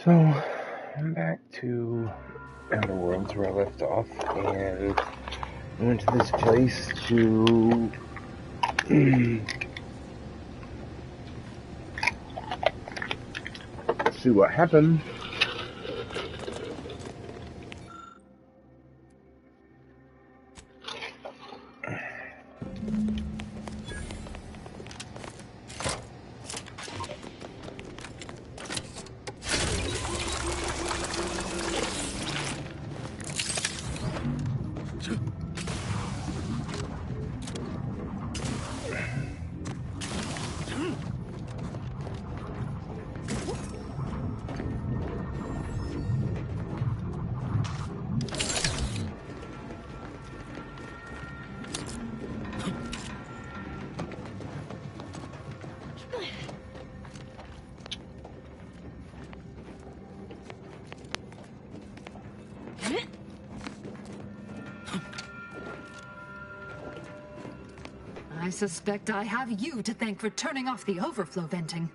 So, I'm back to Outer Worlds where I left off, and I went to this place to see what happened. I suspect I have you to thank for turning off the overflow venting.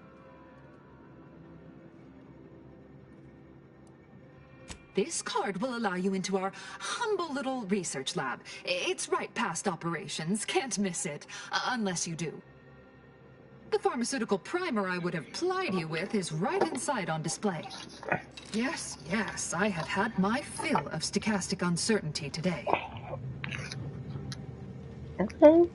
This card will allow you into our humble little research lab. It's right past operations, can't miss it, unless you do. The pharmaceutical primer I would have plied you with is right inside on display. Yes, I have had my fill of stochastic uncertainty today. Okay.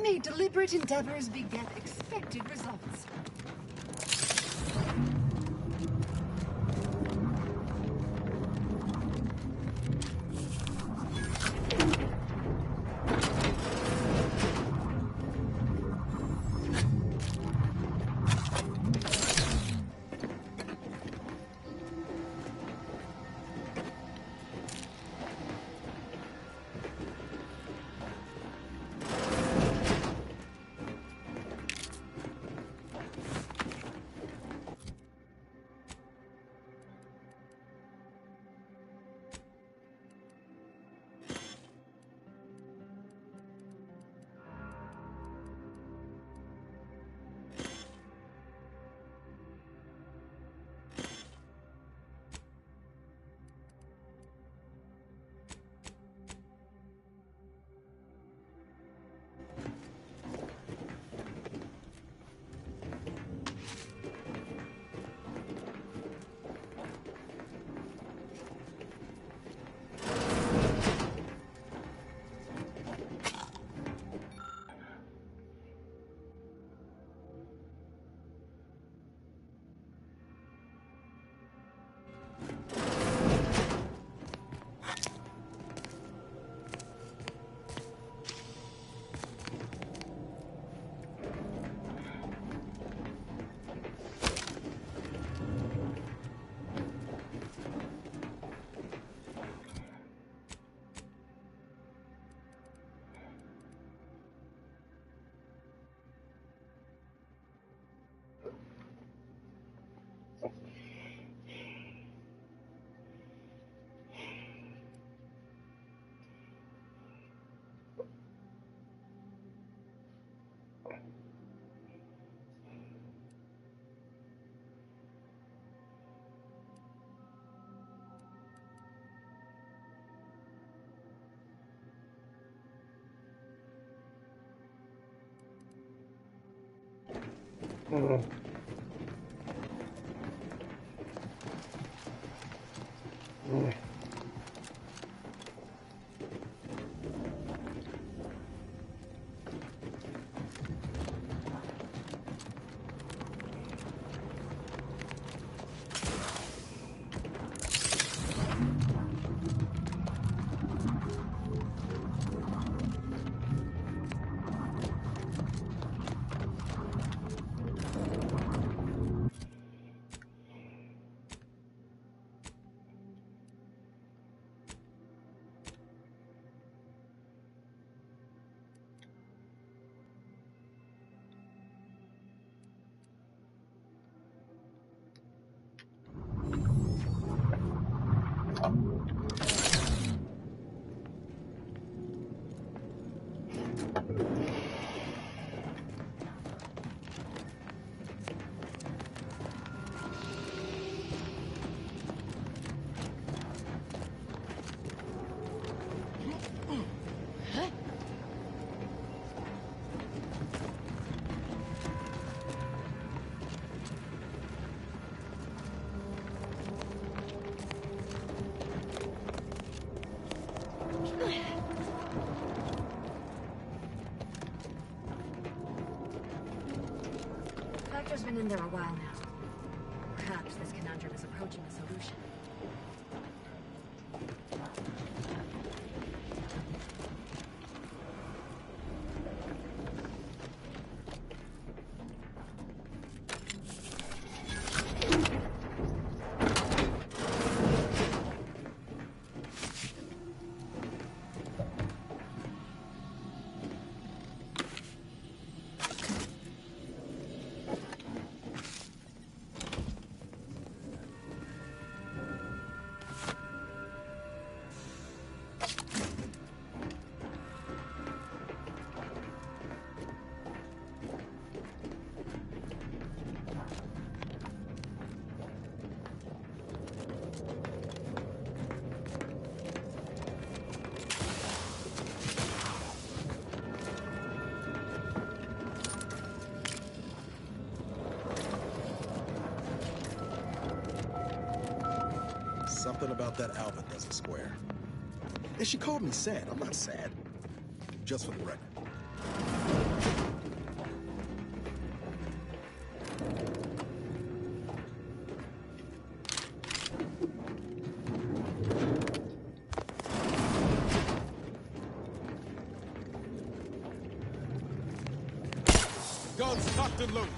May deliberate endeavors beget expected results. Vector's been in there a while now. Perhaps this conundrum is approaching a solution. Something about that Albert doesn't square. And she called me sad. I'm not sad. Just for the record. Guns cocked and loaded.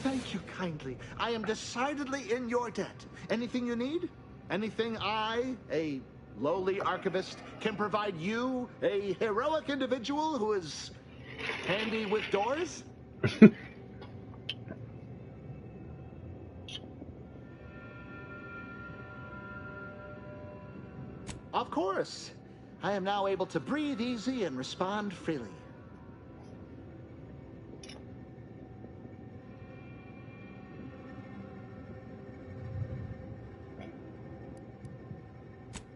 Thank you kindly. I am decidedly in your debt. Anything you need? Anything I, a lowly archivist, can provide you, a heroic individual who is handy with doors? Of course. I am now able to breathe easy and respond freely.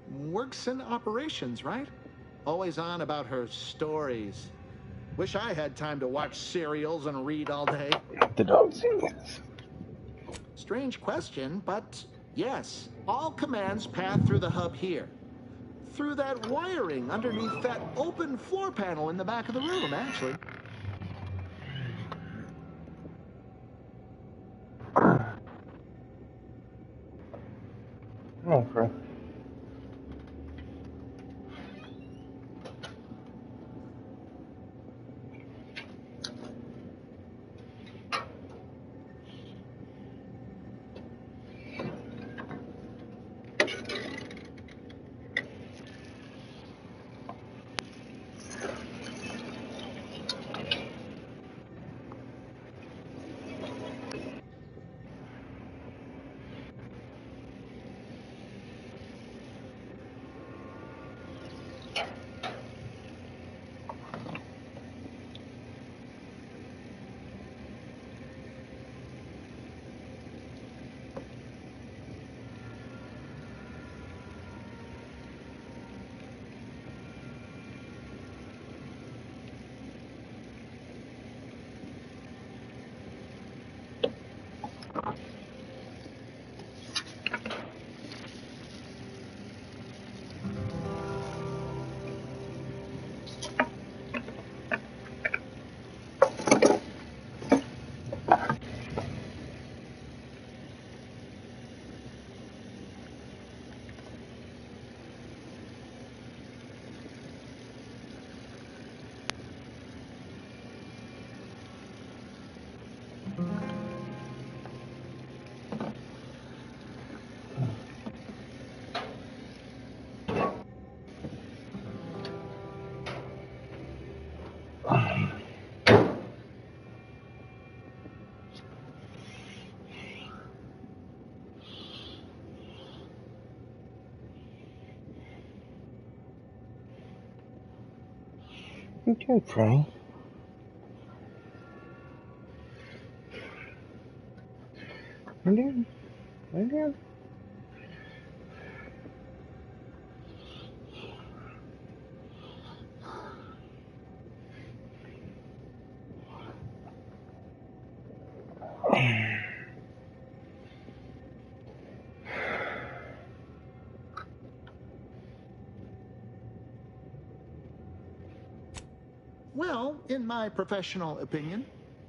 Works in operations, right? Always on about her stories. Wish I had time to watch serials and read all day. The dog sings. Strange question, but yes. All commands path through the hub here. Through that wiring underneath that open floor panel in the back of the room, actually. Okay. Okay, Frank. Again. Well, in my professional opinion,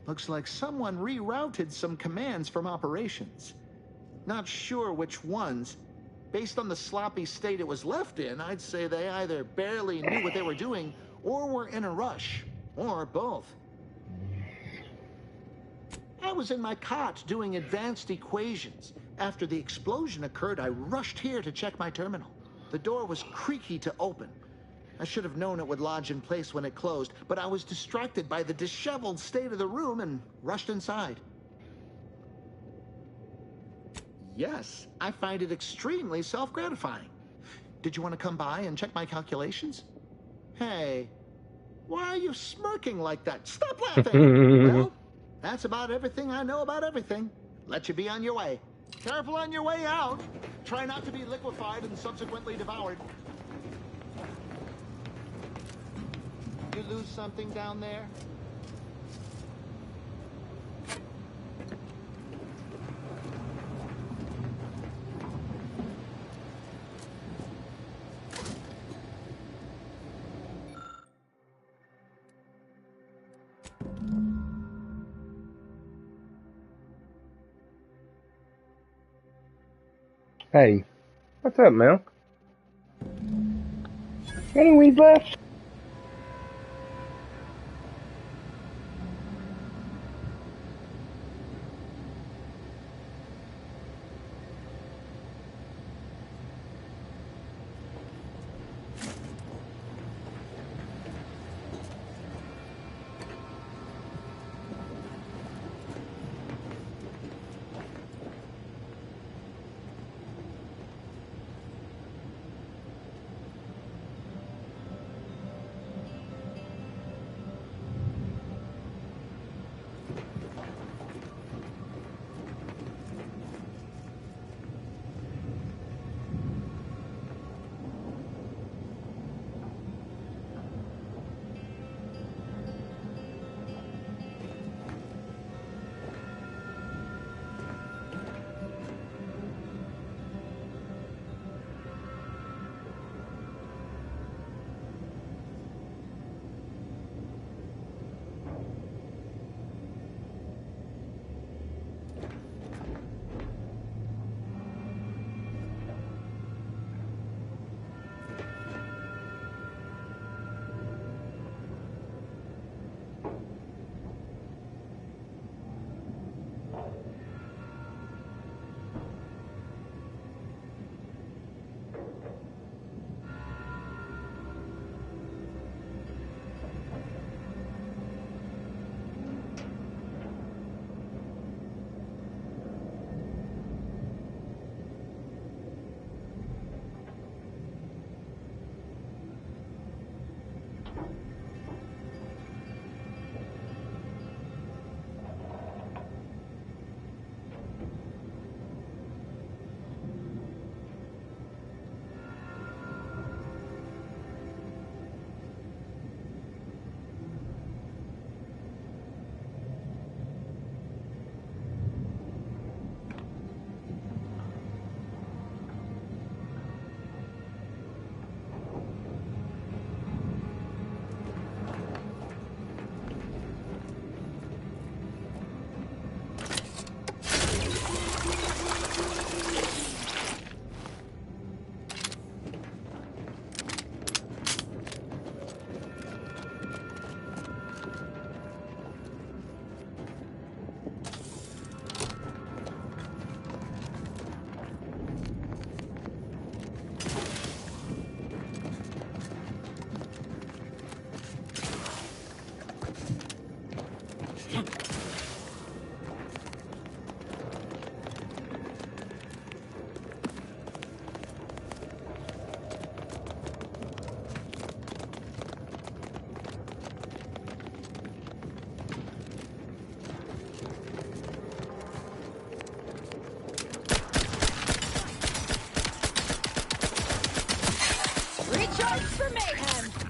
looks like someone rerouted some commands from operations. Not sure which ones. Based on the sloppy state it was left in, I'd say they either barely knew what they were doing or were in a rush, or both. I was in my cot doing advanced equations. After the explosion occurred, I rushed here to check my terminal. The door was creaky to open. I should have known it would lodge in place when it closed, but I was distracted by the disheveled state of the room and rushed inside. Yes, I find it extremely self-gratifying. Did you want to come by and check my calculations? Hey, why are you smirking like that? Stop laughing! Well, that's about everything I know about everything. Let you be on your way. Careful on your way out. Try not to be liquefied and subsequently devoured. You lose something down there? Hey, what's up, Mel? Any weed left? Charge for mayhem!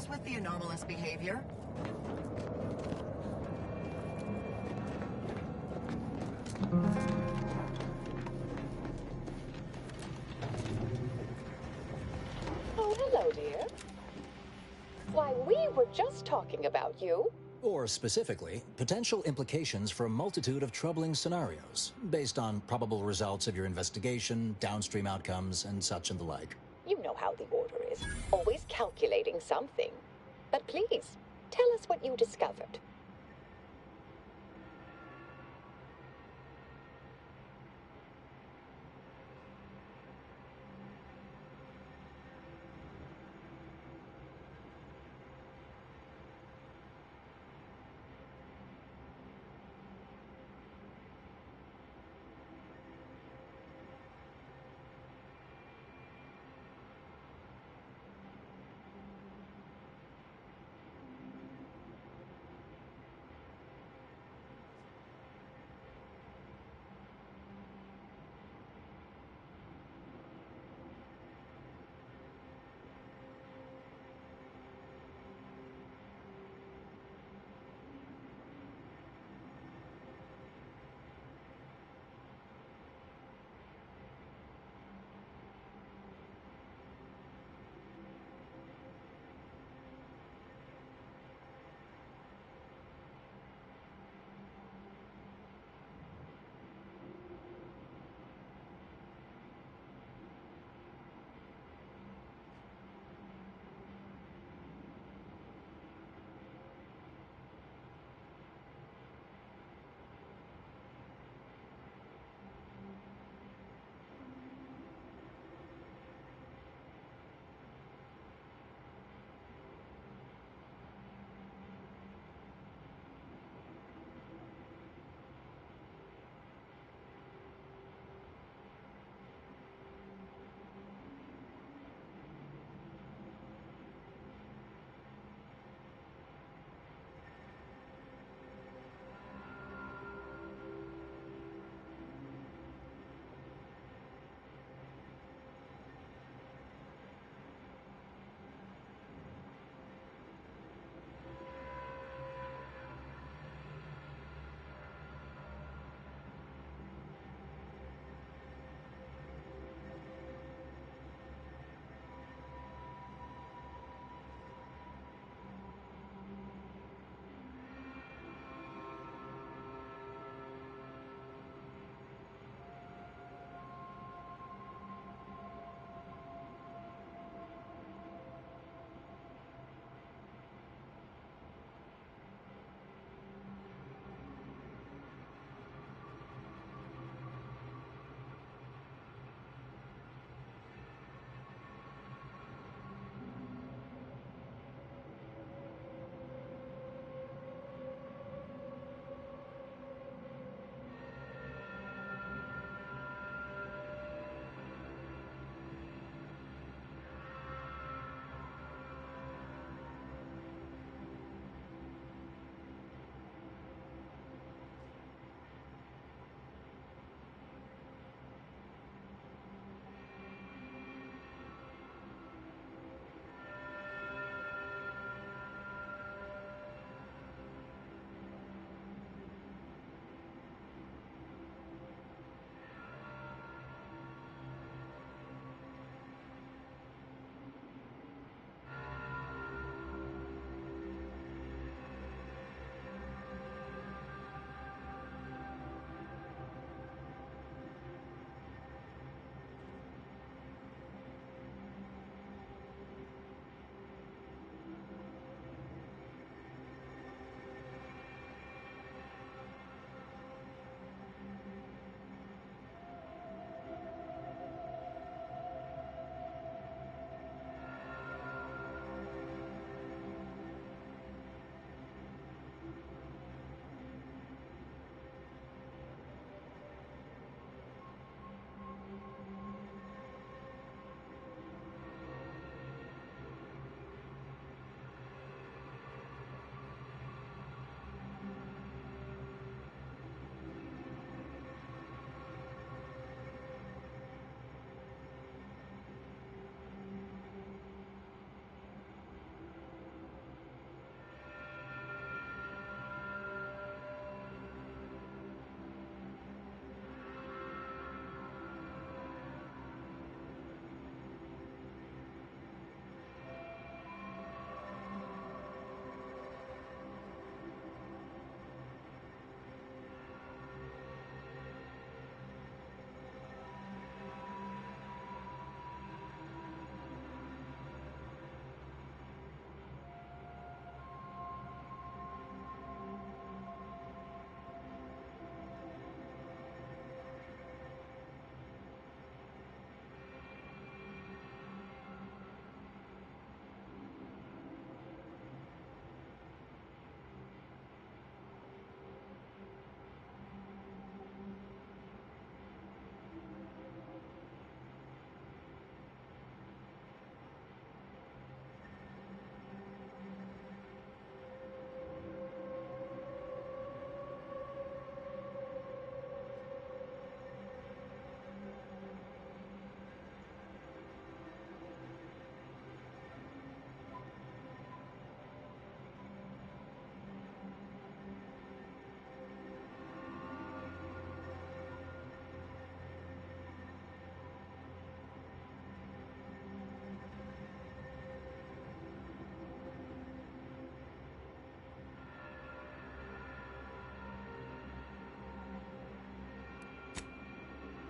issues with the anomalous behavior? Oh, hello, dear. Why, we were just talking about you. Or specifically, potential implications for a multitude of troubling scenarios, based on probable results of your investigation, downstream outcomes, and such and the like. You know how the Order is, always calculating something. But please, tell us what you discovered.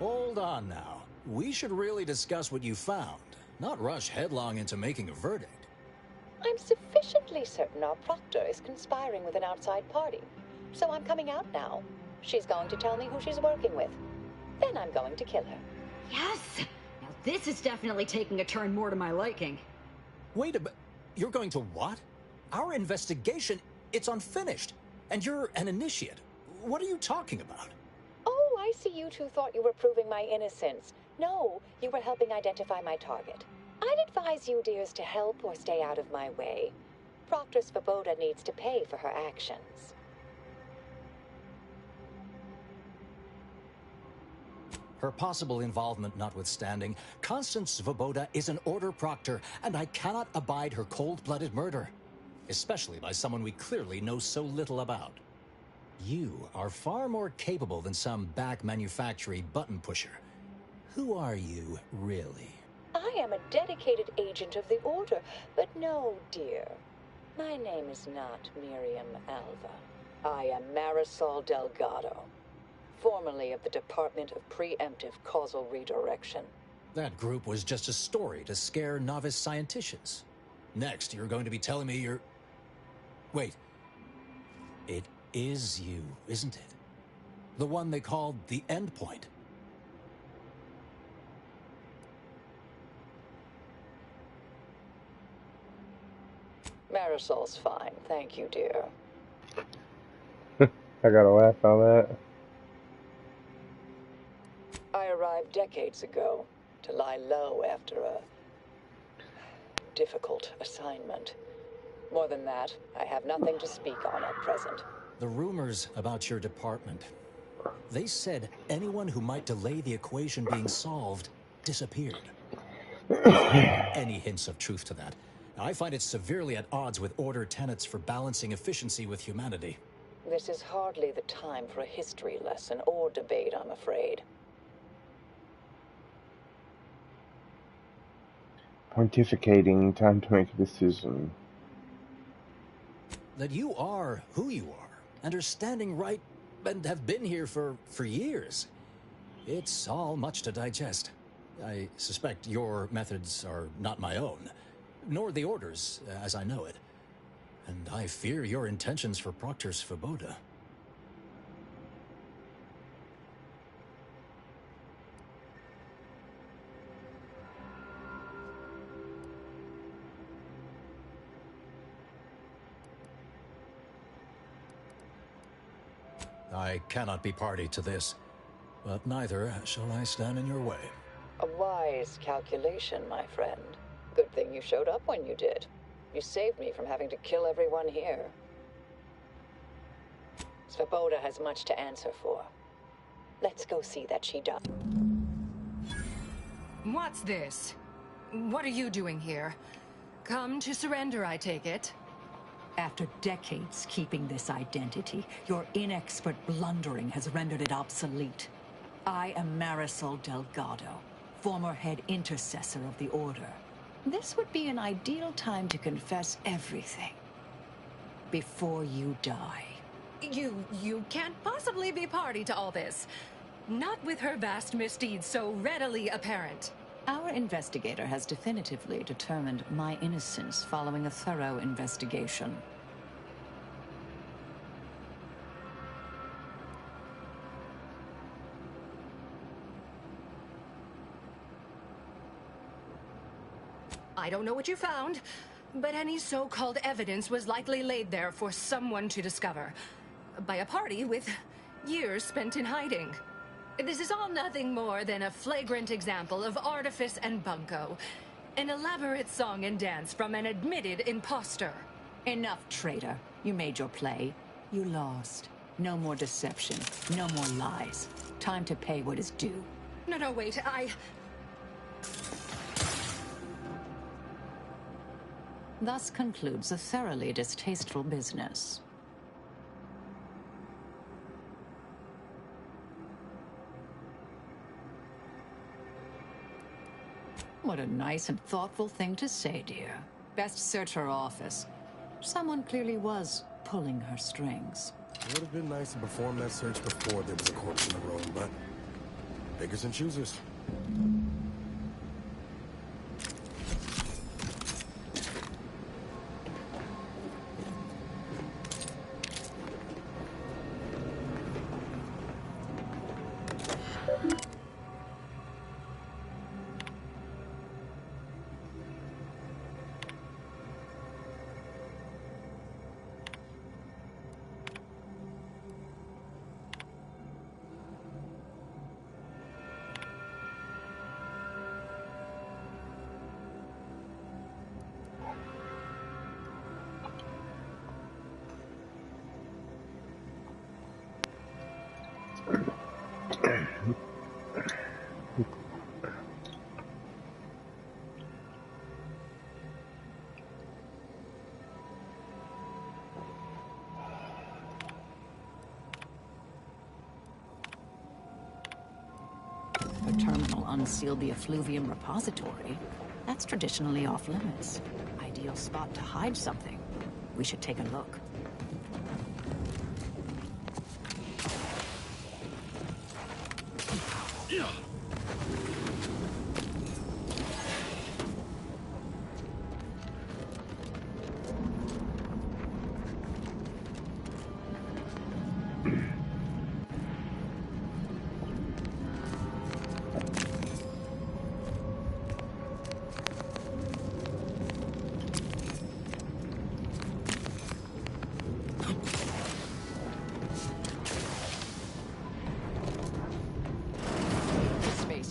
Hold on now. We should really discuss what you found, not rush headlong into making a verdict. I'm sufficiently certain our proctor is conspiring with an outside party. So I'm coming out now. She's going to tell me who she's working with. Then I'm going to kill her. Yes! Now this is definitely taking a turn more to my liking. Wait a minute. You're going to what? Our investigation, it's unfinished. And you're an initiate. What are you talking about? Oh, I see you two thought you were proving my innocence. No, you were helping identify my target. I'd advise you, dears, to help or stay out of my way. Proctor Svoboda needs to pay for her actions. Her possible involvement notwithstanding, Constance Svoboda is an order proctor, and I cannot abide her cold-blooded murder. Especially by someone we clearly know so little about. You are far more capable than some back manufactory button pusher. Who are you, really? I am a dedicated agent of the Order, but no, dear. My name is not Miriam Alva. I am Marisol Delgado, formerly of the Department of Preemptive Causal Redirection. That group was just a story to scare novice scienticians. Next, you're going to be telling me you're... Wait. It is you, isn't it? The one they called the Endpoint. Marisol's fine, thank you, dear. I gotta laugh on that. I arrived decades ago to lie low after a difficult assignment. More than that, I have nothing to speak on at present. The rumors about your department. They said anyone who might delay the equation being solved disappeared. Any hints of truth to that? I find it severely at odds with Order tenets for balancing efficiency with humanity. This is hardly the time for a history lesson or debate, I'm afraid. Pontificating, time to make a decision. That you are who you are, and are standing right, and have been here for years. It's all much to digest. I suspect your methods are not my own, nor the Order's, as I know it. And I fear your intentions for Proctor Svoboda. I cannot be party to this, but neither shall I stand in your way. A wise calculation, my friend. Good thing you showed up when you did. You saved me from having to kill everyone here. Svoboda has much to answer for. Let's go see that she does. What's this? What are you doing here? Come to surrender, I take it? After decades keeping this identity, your inexpert blundering has rendered it obsolete. I am Marisol Delgado, former head intercessor of the Order. This would be an ideal time to confess everything before you die. You can't possibly be party to all this. Not with her vast misdeeds so readily apparent. Our investigator has definitively determined my innocence following a thorough investigation. I don't know what you found, but any so-called evidence was likely laid there for someone to discover. By a party with years spent in hiding. This is all nothing more than a flagrant example of artifice and bunco. An elaborate song and dance from an admitted imposter. Enough, traitor. You made your play. You lost. No more deception. No more lies. Time to pay what is due. No, wait, Thus concludes a thoroughly distasteful business. What a nice and thoughtful thing to say, dear. Best search her office. Someone clearly was pulling her strings. It would have been nice to perform that search before there was a corpse in the room, but Pickers and choosers. The terminal unsealed the effluvium repository. That's traditionally off limits. Ideal spot to hide something. We should take a look.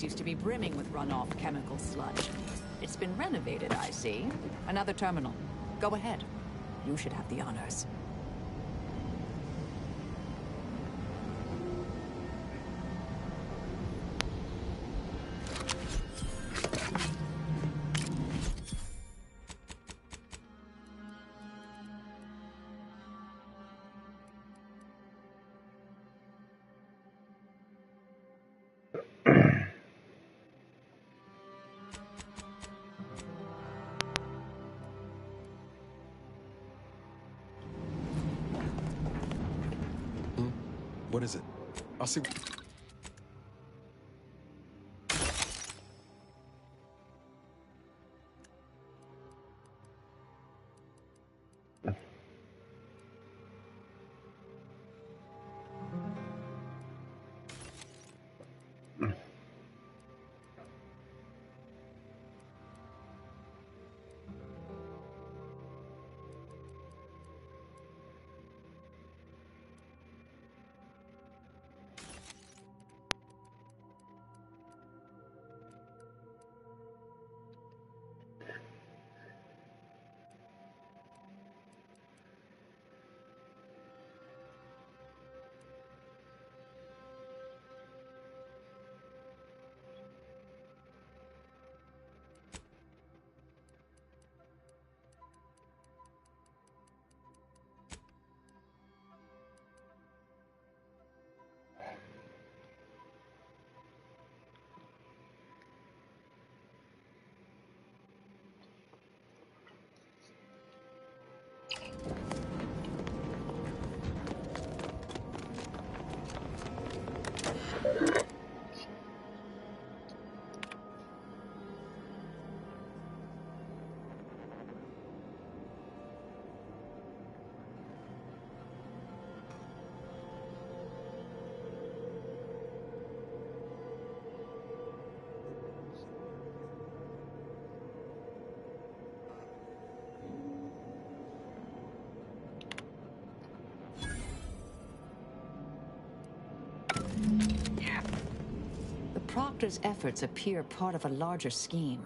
Used to be brimming with runoff chemical sludge. It's been renovated, I see. Another terminal. Go ahead. You should have the honors. What is it? I'll see. The Proctor's efforts appear part of a larger scheme.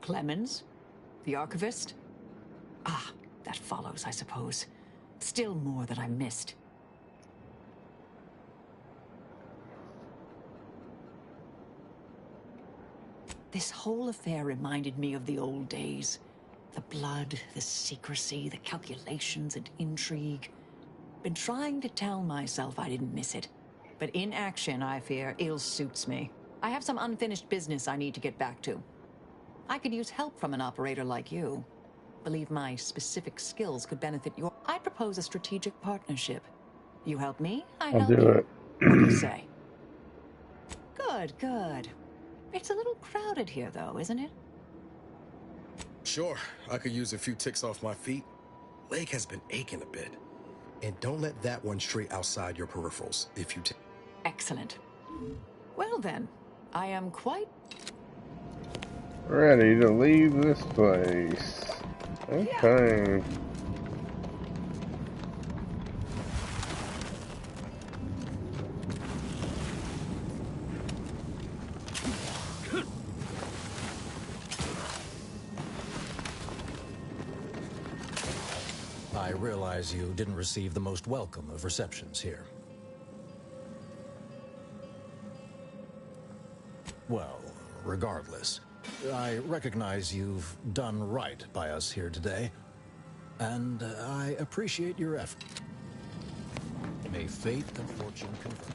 Clemens? The archivist? Ah, that follows, I suppose. Still more that I missed. This whole affair reminded me of the old days. The blood, the secrecy, the calculations and intrigue. Been trying to tell myself I didn't miss it. But in action, I fear, ill suits me. I have some unfinished business I need to get back to. I could use help from an operator like you. Believe my specific skills could benefit your... I'd propose a strategic partnership. You help me, I I'll help do you. it. What do you say? Good, good. It's a little crowded here, though, isn't it? Sure, I could use a few ticks off my feet. Leg has been aching a bit. And don't let that one stray outside your peripherals if you take. Excellent. Well then, I am quite... Ready to leave this place. Okay. I realize you didn't receive the most welcome of receptions here. Well, regardless, I recognize you've done right by us here today, and I appreciate your effort. May fate and fortune converge.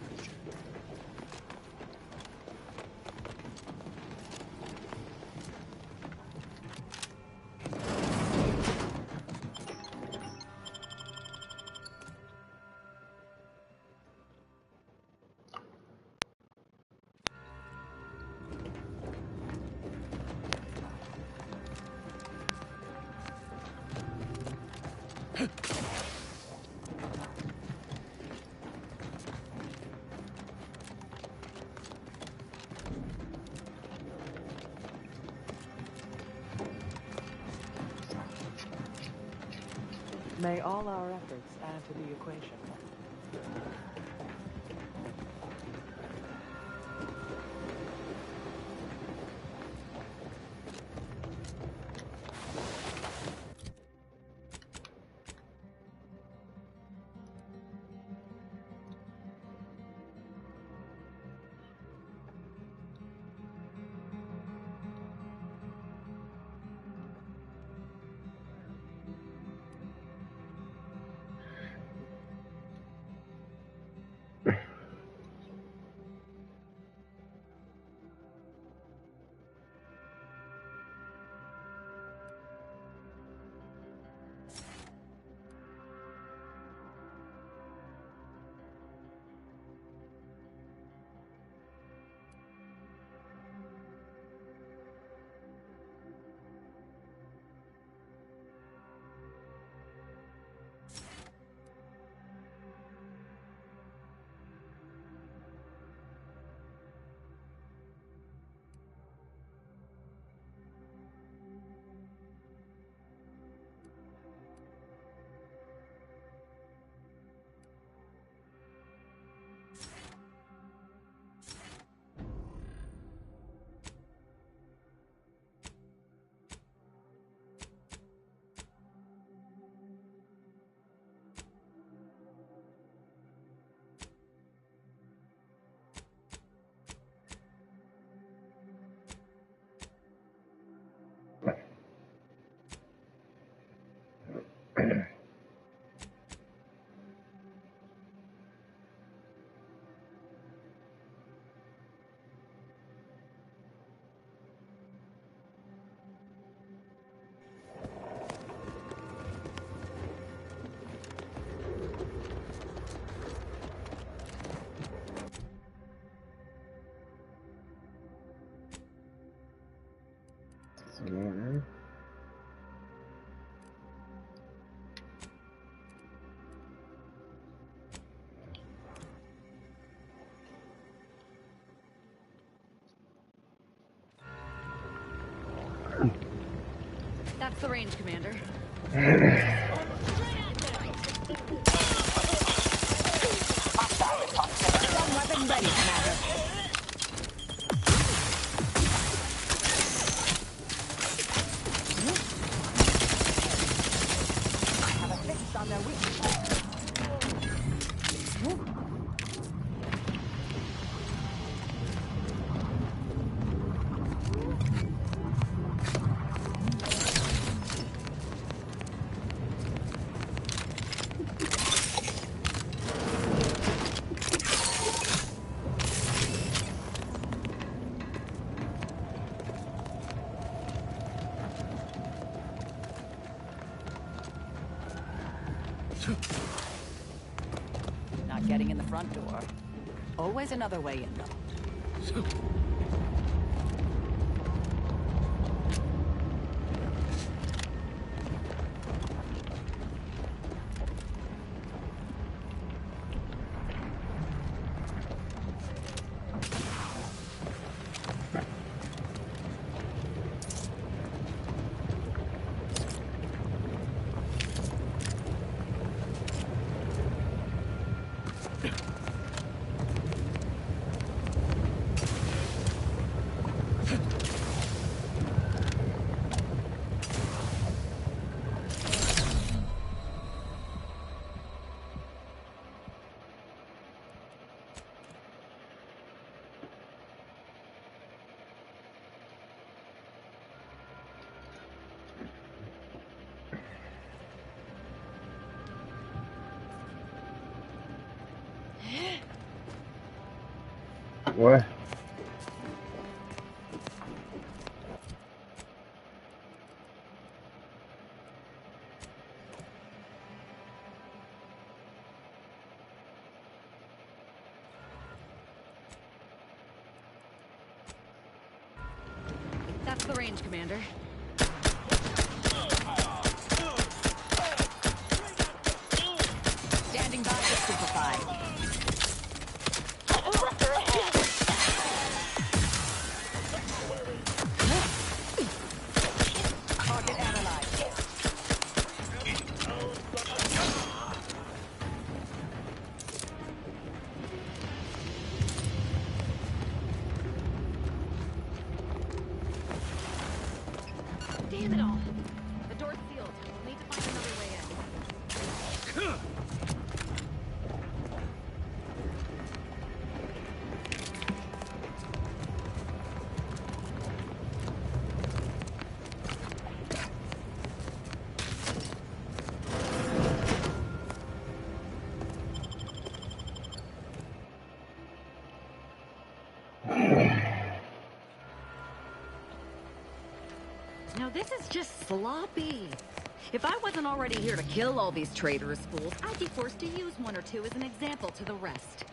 May all our efforts add to the equation. That's the range, Commander. One weapon ready, Commander. I have a fix on their weakness. not getting in the front door. Always another way in, though. What? That's the range, Commander. Standing by to simplify. Target analyzed. Damn it all! The door's sealed. We'll need to find another way in. Now this is just sloppy. If I wasn't already here to kill all these traitorous fools, I'd be forced to use one or two as an example to the rest.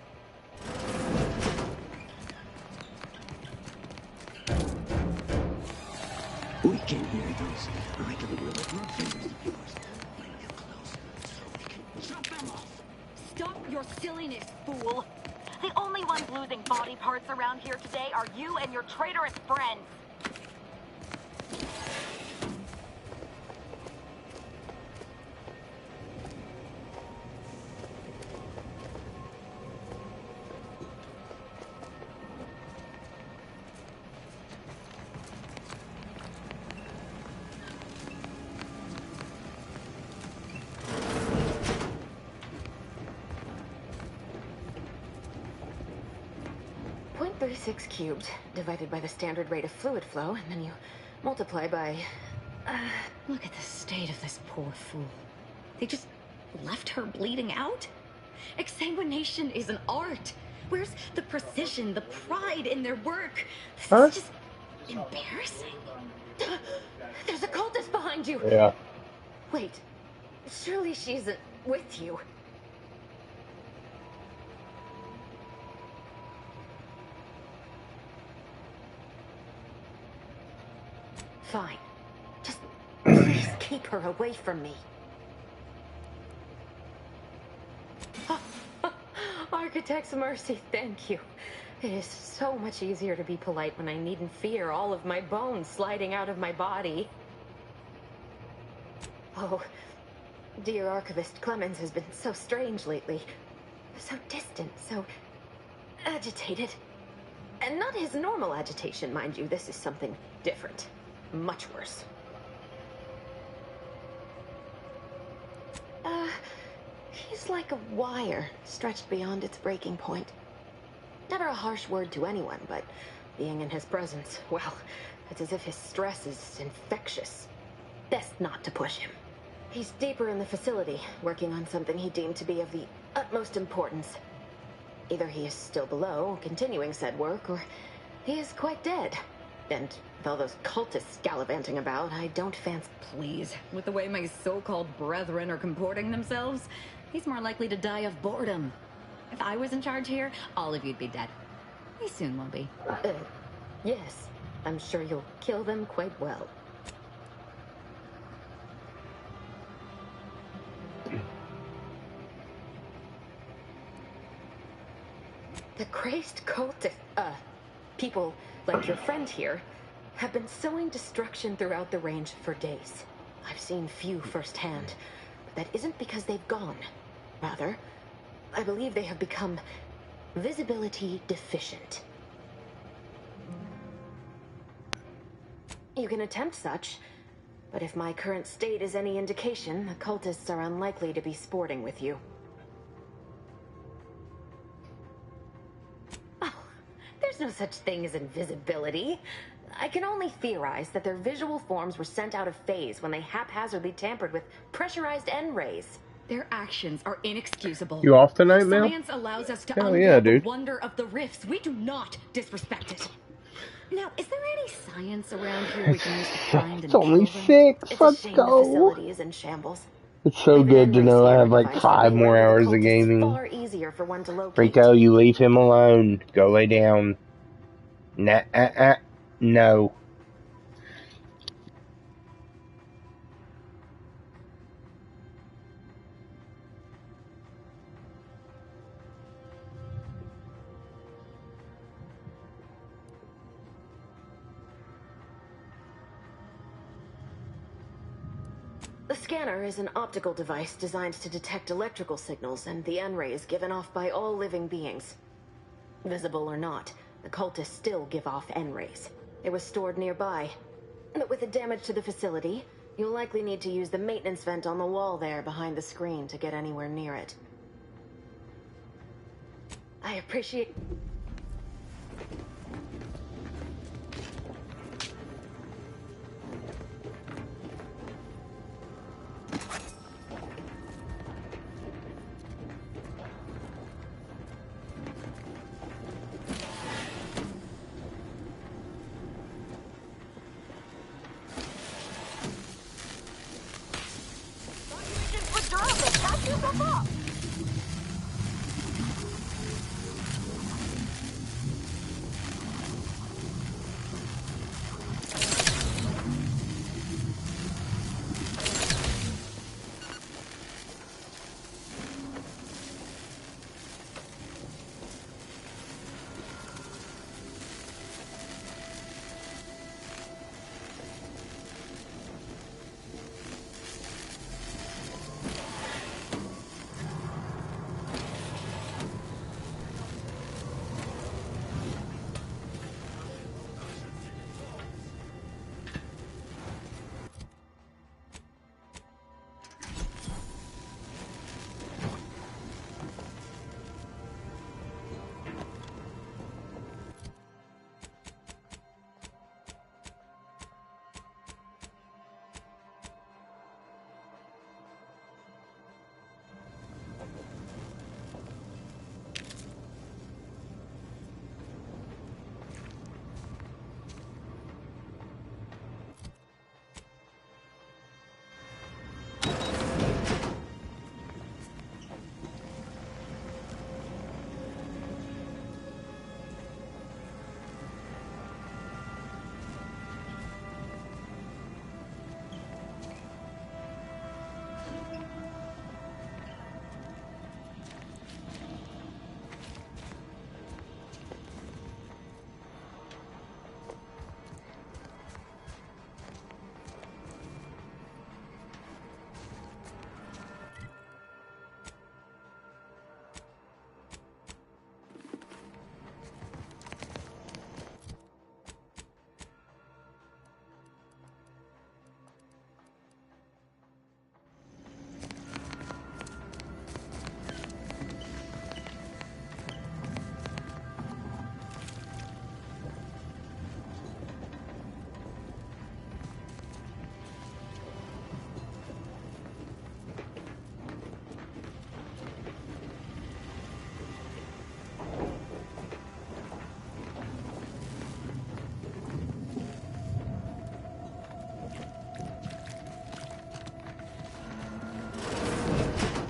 We can hear those wriggling little fingers of yours. Bring you close so we can chop them off. Stop your silliness, fool! The only ones losing body parts around here today are you and your traitorous friends. .36 cubed, divided by the standard rate of fluid flow, and then you multiply by... Look at the state of this poor fool. They just left her bleeding out? Exsanguination is an art. Where's the precision, the pride in their work? This is just embarrassing. There's a cultist behind you! Yeah. Wait, surely she isn't with you. Fine. Just please keep her away from me. Architect's mercy, thank you. It is so much easier to be polite when I needn't fear all of my bones sliding out of my body. Oh, dear Archivist Clemens has been so strange lately. So distant, so agitated. And not his normal agitation, mind you. This is something different. Much worse. He's like a wire stretched beyond its breaking point. Never a harsh word to anyone, but being in his presence, well, it's as if his stress is infectious. Best not to push him. He's deeper in the facility, working on something he deemed to be of the utmost importance. Either he is still below, continuing said work, or he is quite dead. And with all those cultists gallivanting about, I don't fancy... Please, with the way my so-called brethren are comporting themselves, he's more likely to die of boredom. If I was in charge here, all of you'd be dead. We soon will be. Yes. I'm sure you'll kill them quite well. The crazed cultist, people like your friend here, have been sowing destruction throughout the range for days. I've seen few firsthand, but that isn't because they've gone. Rather, I believe they have become visibility deficient. You can attempt such, but if my current state is any indication, the cultists are unlikely to be sporting with you. There's no such thing as invisibility. I can only theorize that their visual forms were sent out of phase when they haphazardly tampered with pressurized N-rays. Their actions are inexcusable. You off tonight, Mel? Science allows us to Hell unveil yeah, the dude. wonder of the rifts. We do not disrespect it. Now, is there any science around here we can use to find and It's kill only them? 6. It's Let's a shame go. the facility is in shambles. It's so With an good to N-ray know I scanner have like device that 5 may more render the hours of cultists gaming. far easier for one to locate. Rico, you leave him alone. Go lay down. No. The scanner is an optical device designed to detect electrical signals and the N-rays given off by all living beings. Visible or not, the cultists still give off N-rays. It was stored nearby. But with the damage to the facility, you'll likely need to use the maintenance vent on the wall there behind the screen to get anywhere near it. I appreciate...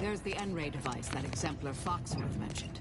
There's the N-ray device that Exemplar Fox would have mentioned.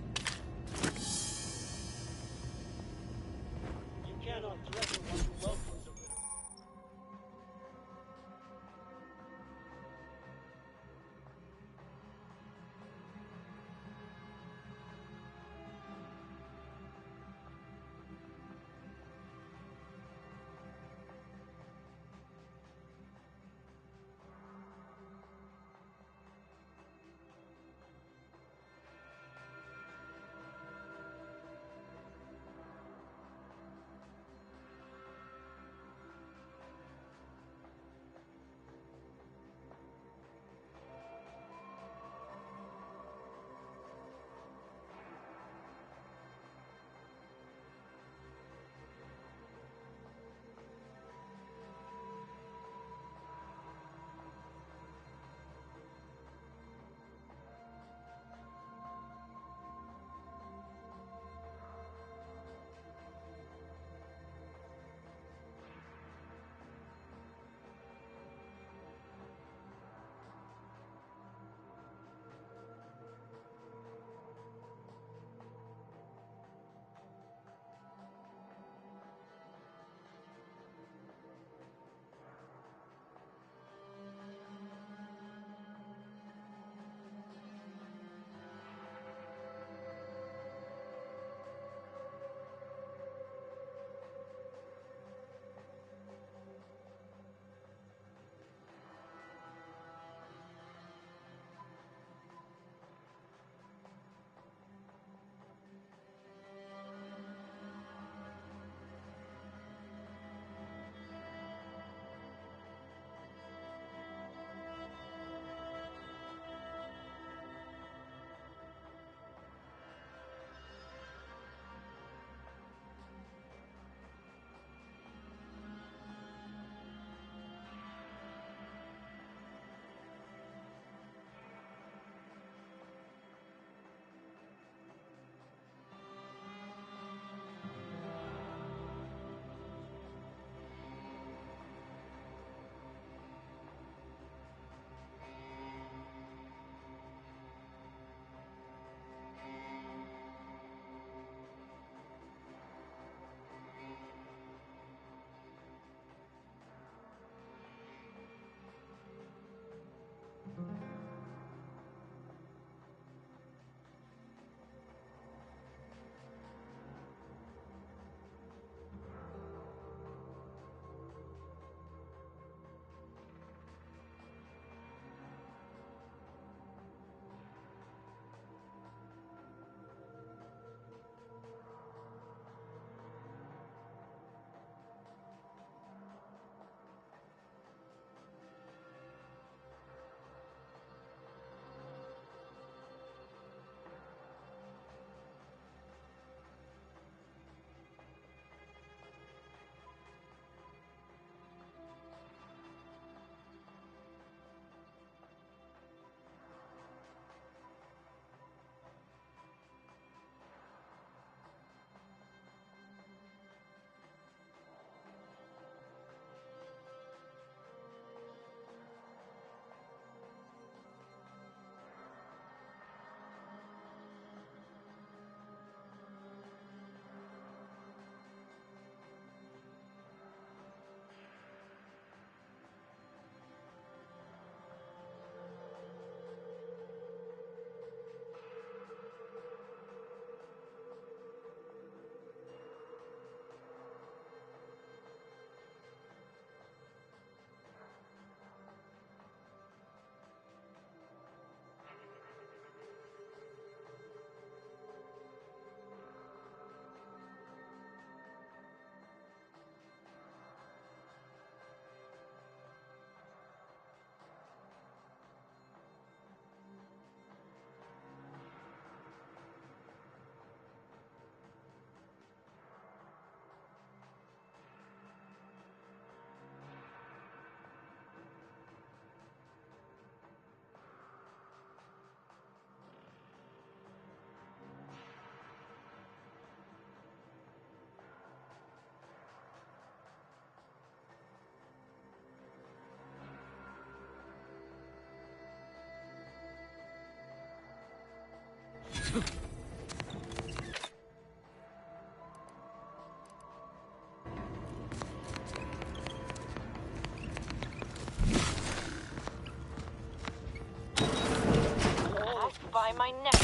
By my neck.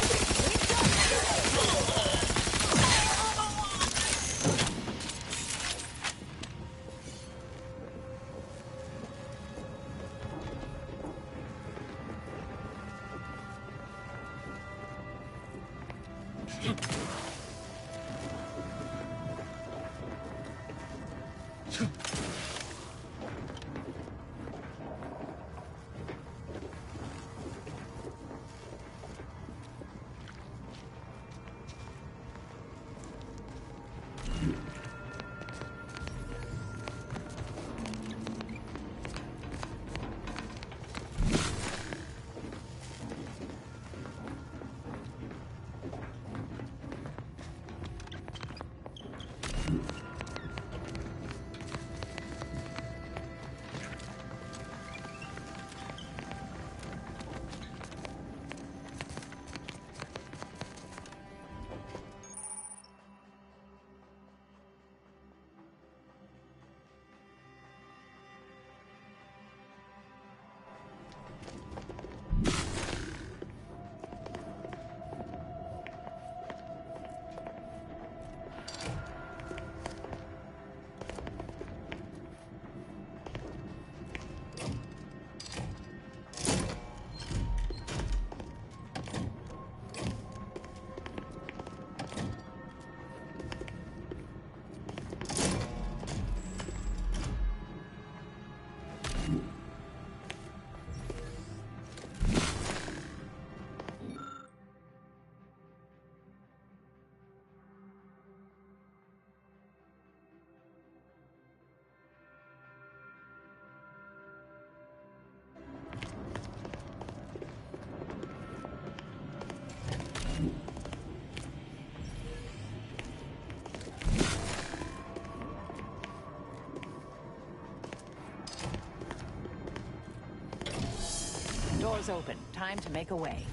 Doors open. Time to make a way.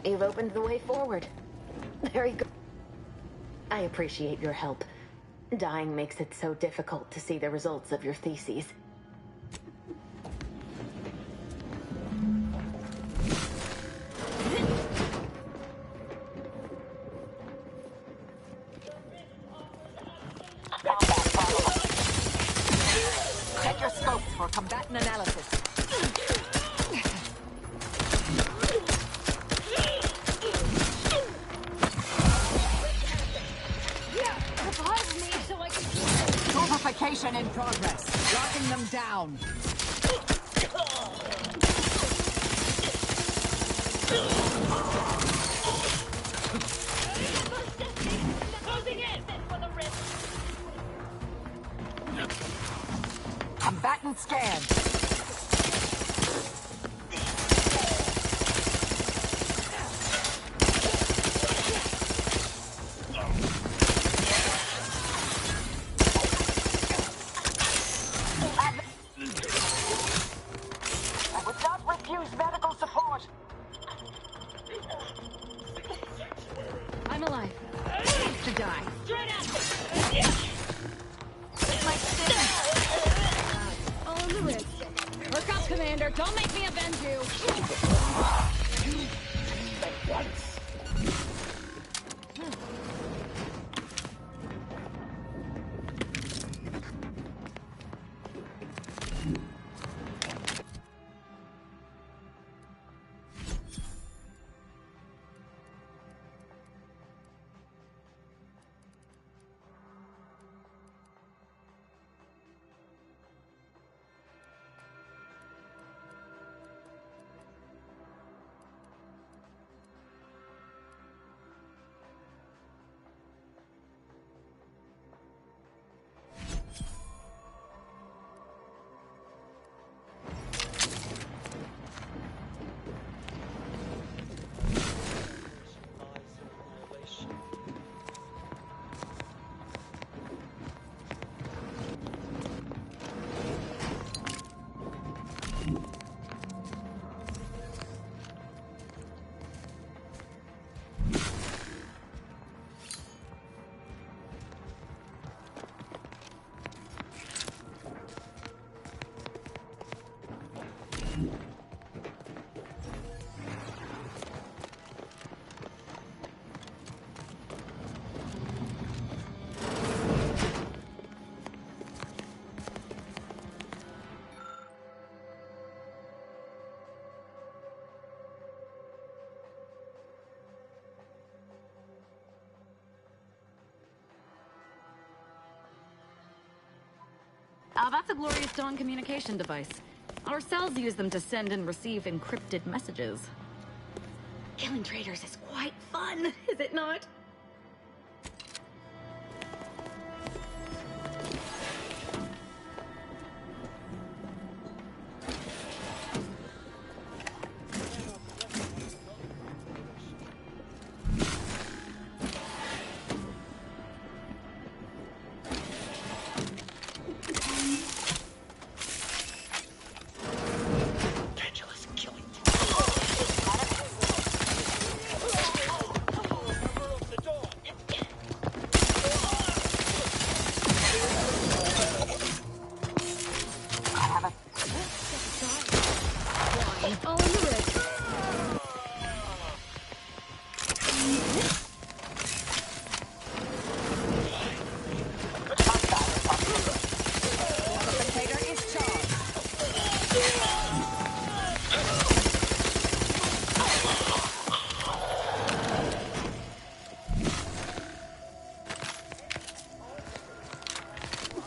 You've opened the way forward. Very good. I appreciate your help. Dying makes it so difficult to see the results of your theses. Check your scopes for combatant analysis. Purification in progress. Locking them down. Combatant scanned. I'm alive. To die. On the wrist. Look up, Commander. Don't make me avenge you. That's a Glorious Dawn communication device. Our cells use them to send and receive encrypted messages. Killing traitors is quite fun, is it not?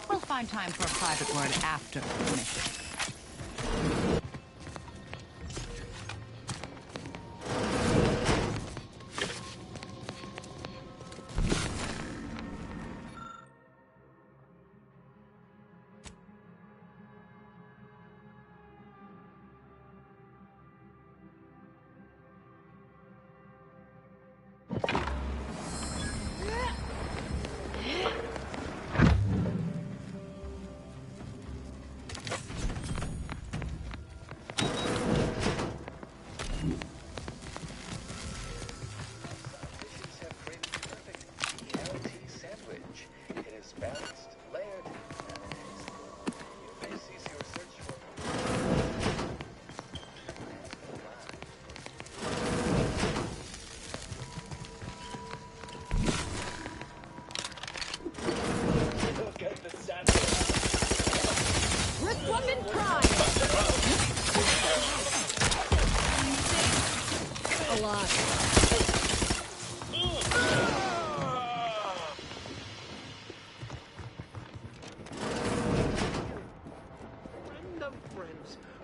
We'll find time for a private word after the mission.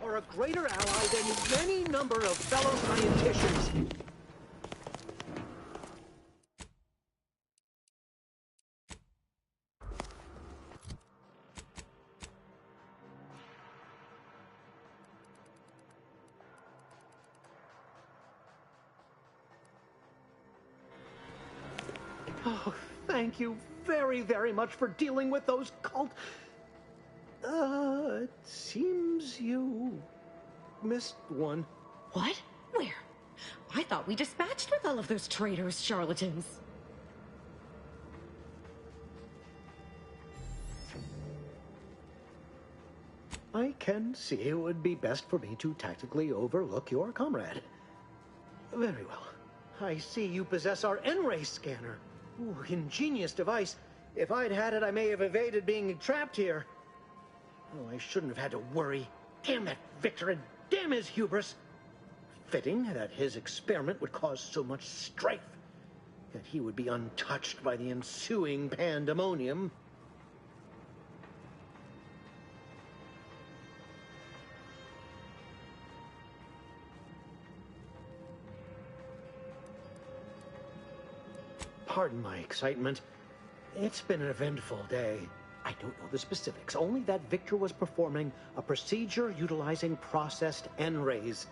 Are a greater ally than any number of fellow scienticians. Oh, thank you very, very much for dealing with those cult... it seems you missed one. What? Where? I thought we dispatched with all of those traitors, charlatans. I can see it would be best for me to tactically overlook your comrade. Very well. I see you possess our N-ray scanner. Ooh, ingenious device. If I'd had it, I may have evaded being trapped here. Oh, I shouldn't have had to worry. Damn that Victor and damn his hubris. Fitting that his experiment would cause so much strife, that he would be untouched by the ensuing pandemonium. Pardon my excitement. It's been an eventful day. I don't know the specifics, only that Victor was performing a procedure utilizing processed N-rays.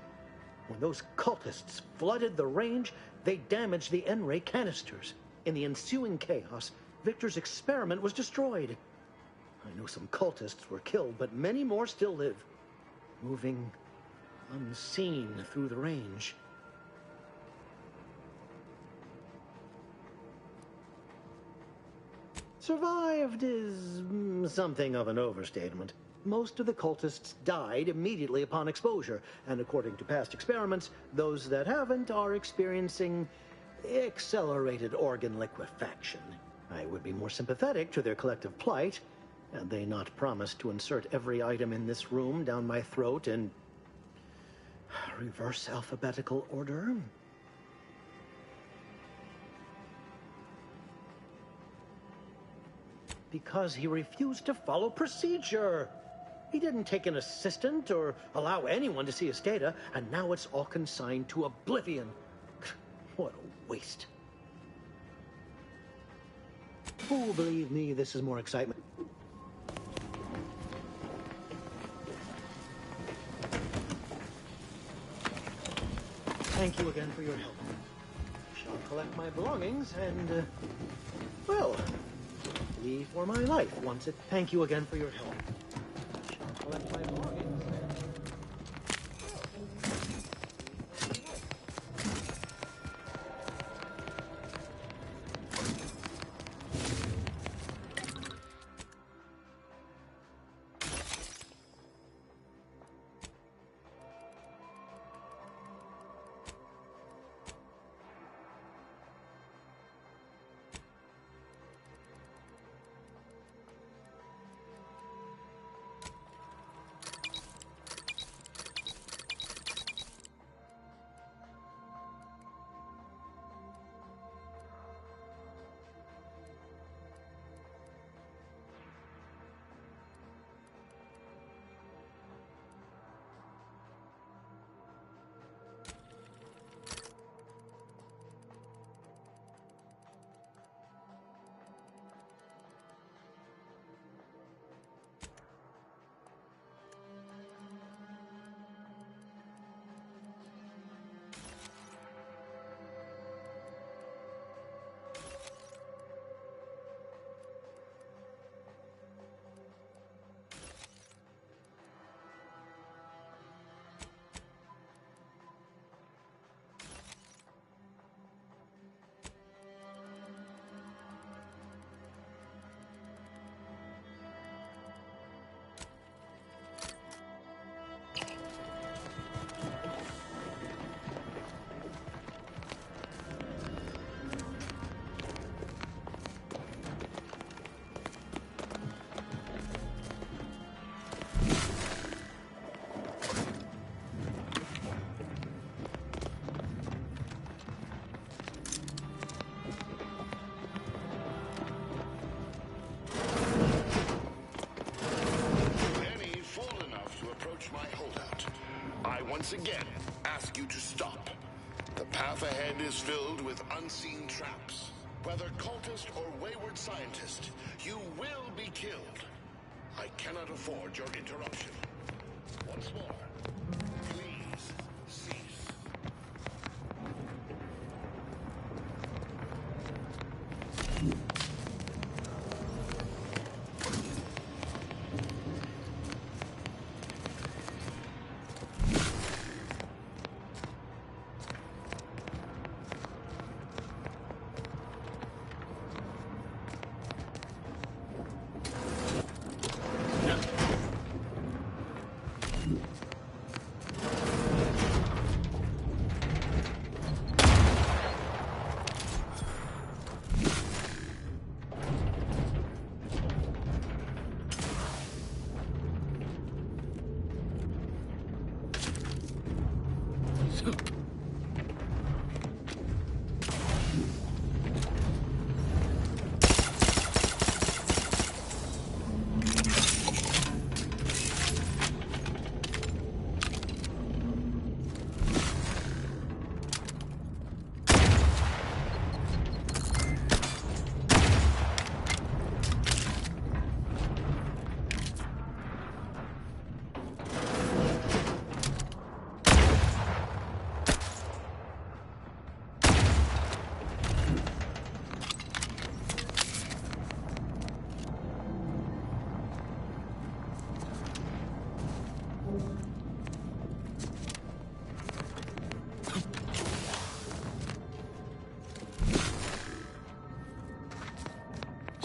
When those cultists flooded the range, they damaged the N-ray canisters. In the ensuing chaos, Victor's experiment was destroyed. I know some cultists were killed, but many more still live, moving unseen through the range. Survived is something of an overstatement. Most of the cultists died immediately upon exposure, and according to past experiments, those that haven't are experiencing accelerated organ liquefaction. I would be more sympathetic to their collective plight, had they not promised to insert every item in this room down my throat in reverse alphabetical order. because he refused to follow procedure. He didn't take an assistant or allow anyone to see his data, and now it's all consigned to oblivion. What a waste. Oh, believe me, this is more excitement. Thank you again for your help. I shall collect my belongings and, well, flee for my life once it... Thank you again for your help. I shall collect my belongings and... Once again, ask you to stop. The path ahead is filled with unseen traps. Whether cultist or wayward scientist, you will be killed. I cannot afford your interruption. Once more, please cease.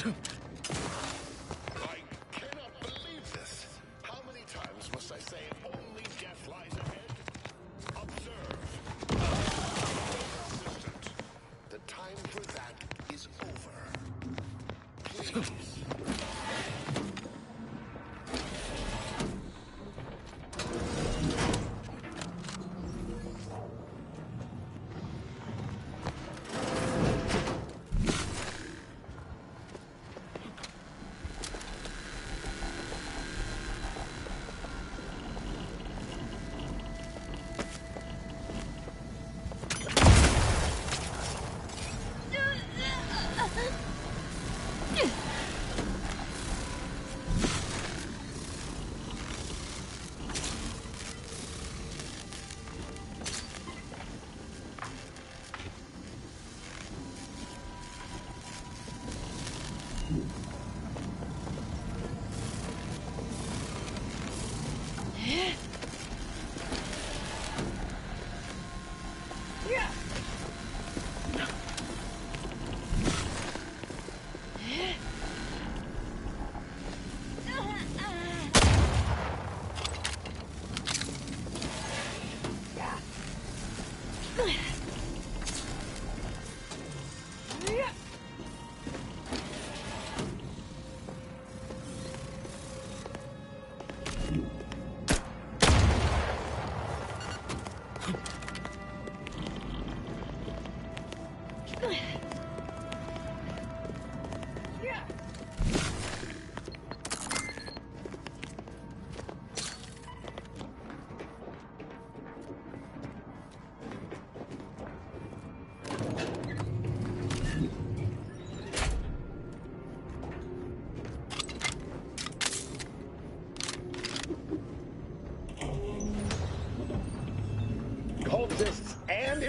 I cannot believe this. How many times must I say only death lies ahead? Observe. Assistant. The time for that is over. Please.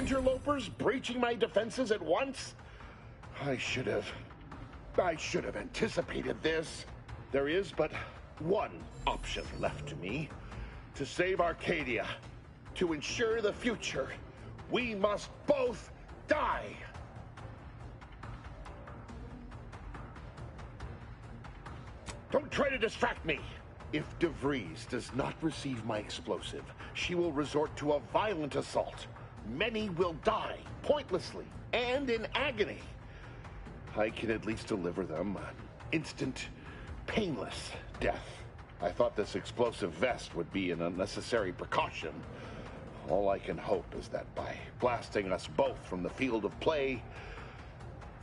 interlopers breaching my defenses at once? I should have anticipated this. There is but one option left to me. To save Arcadia, to ensure the future, we must both die. Don't try to distract me. If DeVries does not receive my explosive, she will resort to a violent assault. Many will die, pointlessly, and in agony. I can at least deliver them an instant, painless death. I thought this explosive vest would be an unnecessary precaution. All I can hope is that by blasting us both from the field of play,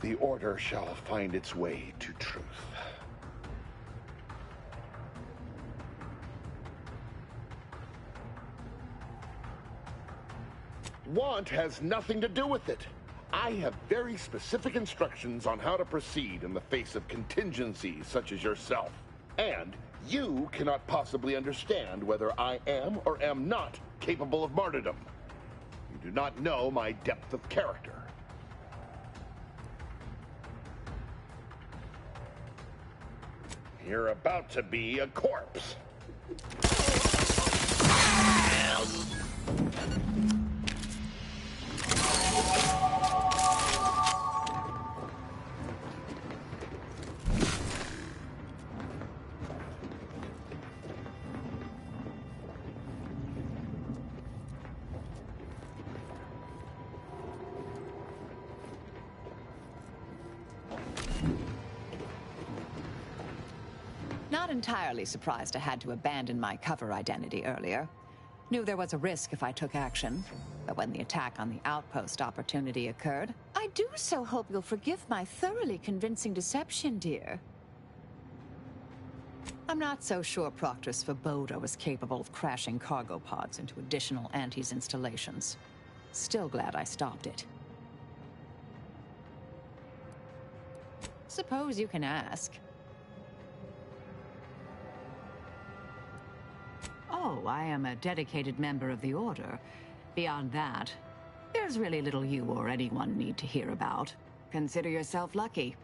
the Order shall find its way to truth. Want has nothing to do with it. I have very specific instructions on how to proceed in the face of contingencies such as yourself. And you cannot possibly understand whether I am or am not capable of martyrdom. You do not know my depth of character. You're about to be a corpse. Not entirely surprised I had to abandon my cover identity earlier. Knew there was a risk if I took action, but when the attack on the outpost opportunity occurred, I do so hope you'll forgive my thoroughly convincing deception, dear. I'm not so sure Proctor Svoboda was capable of crashing cargo pods into additional Antes installations. Still glad I stopped it. Suppose you can ask. Oh, I am a dedicated member of the Order. Beyond that, there's really little you or anyone need to hear about. Consider yourself lucky.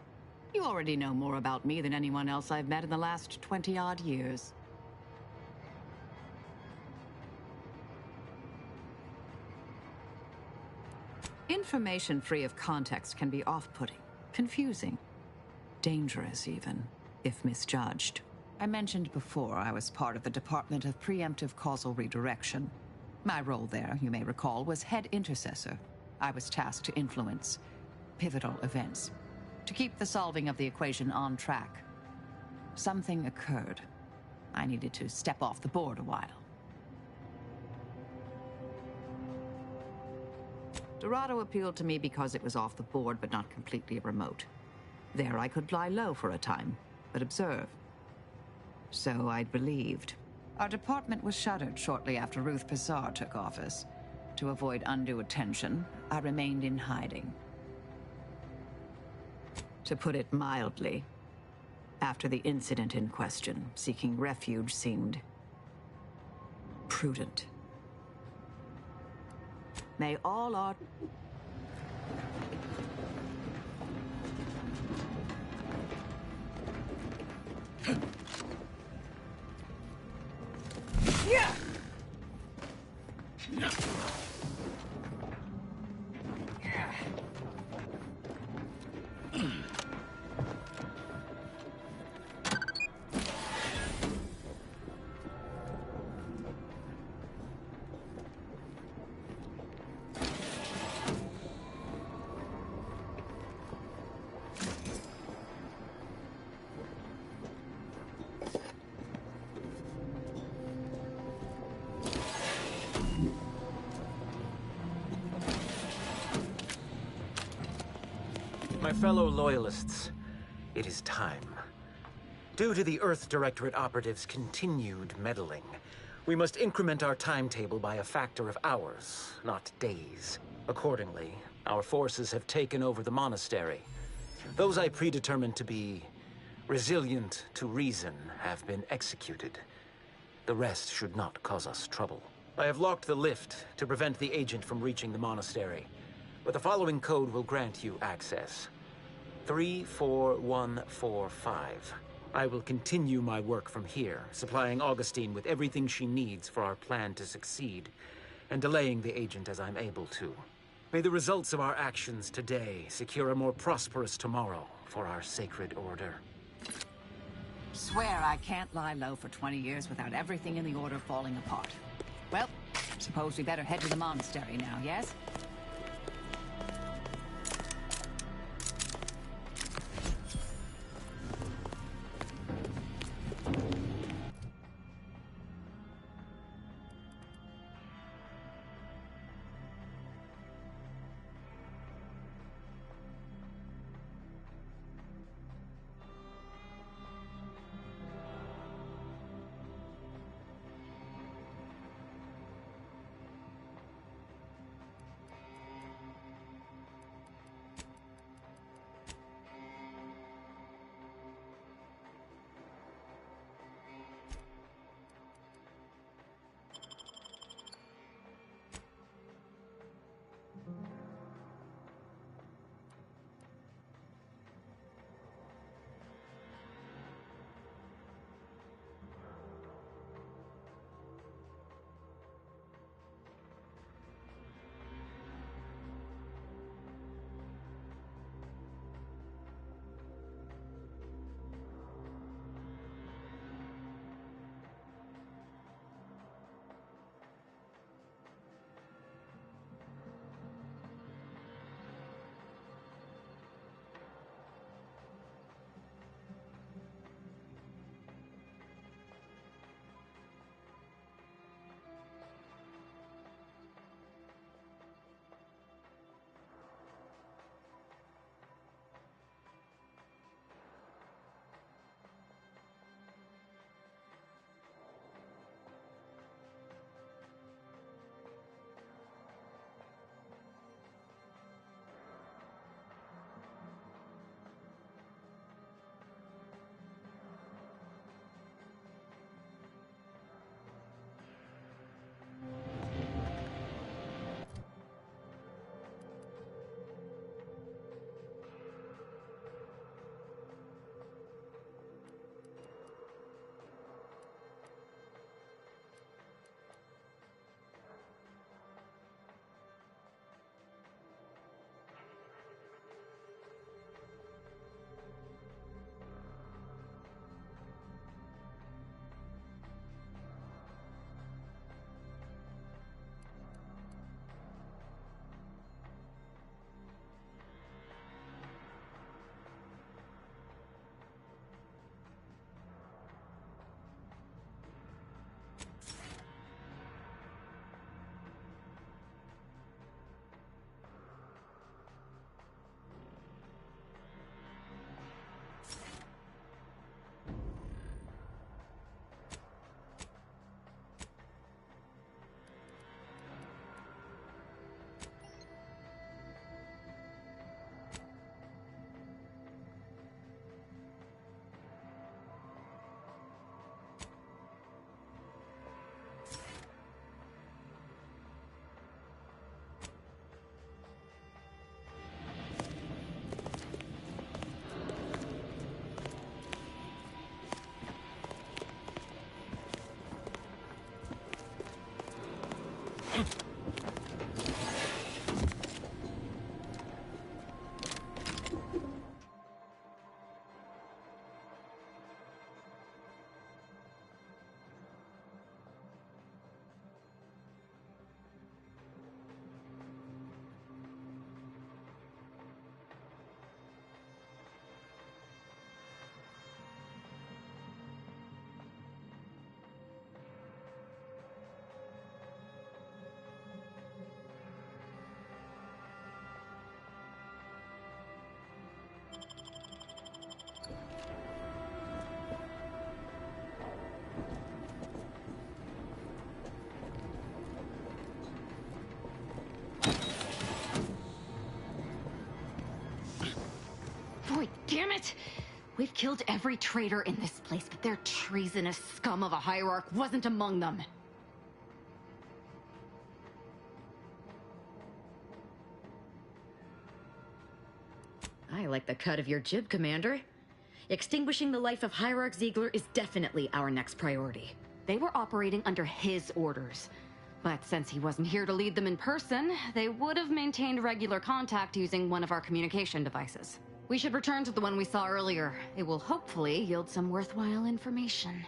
You already know more about me than anyone else I've met in the last 20-odd years. Information free of context can be off-putting, confusing, dangerous even, if misjudged. I mentioned before I was part of the Department of Preemptive Causal Redirection. My role there, you may recall, was head intercessor. I was tasked to influence pivotal events, to keep the solving of the equation on track. Something occurred. I needed to step off the board a while. Dorado appealed to me because it was off the board but not completely remote. There I could lie low for a time, but observe. So I'd believed. Our department was shuttered shortly after Ruth Pizarre took office. To avoid undue attention, I remained in hiding. To put it mildly, after the incident in question, seeking refuge seemed prudent. May all our... Yeah! My fellow Loyalists, it is time. Due to the Earth Directorate operatives' continued meddling, we must increment our timetable by a factor of hours, not days. Accordingly, our forces have taken over the monastery. Those I predetermined to be resilient to reason have been executed. The rest should not cause us trouble. I have locked the lift to prevent the agent from reaching the monastery, but the following code will grant you access. 34145. I will continue my work from here, supplying Augustine with everything she needs for our plan to succeed, and delaying the agent as I'm able to. May the results of our actions today secure a more prosperous tomorrow for our sacred order. Swear I can't lie low for 20 years without everything in the order falling apart. Well, suppose we better head to the monastery now, yes? Boy, damn it! We've killed every traitor in this place, but their treasonous scum of a hierarch wasn't among them. I like the cut of your jib, Commander. Extinguishing the life of Hierarch Ziegler is definitely our next priority. They were operating under his orders. But since he wasn't here to lead them in person, they would have maintained regular contact using one of our communication devices. We should return to the one we saw earlier. It will hopefully yield some worthwhile information.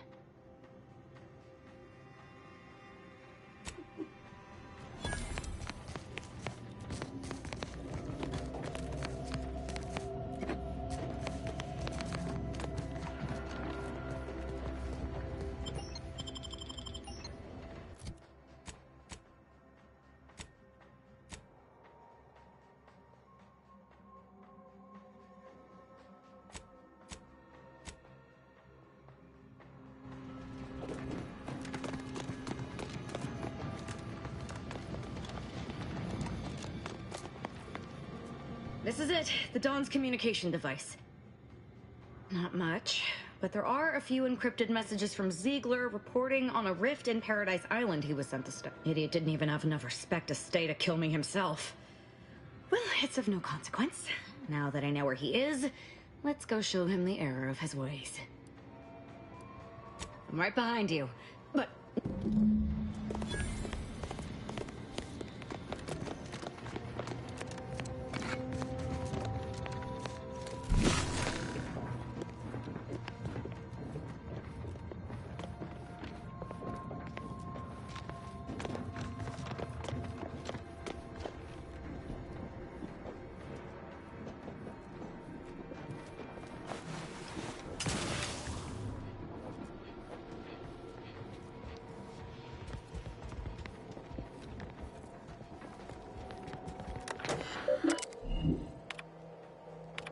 This is it, the Dawn's communication device. Not much, but there are a few encrypted messages from Ziegler reporting on a rift in Paradise Island he was sent to study. Idiot didn't even have enough respect to stay to kill me himself. Well, it's of no consequence. Now that I know where he is, let's go show him the error of his ways. I'm right behind you, but...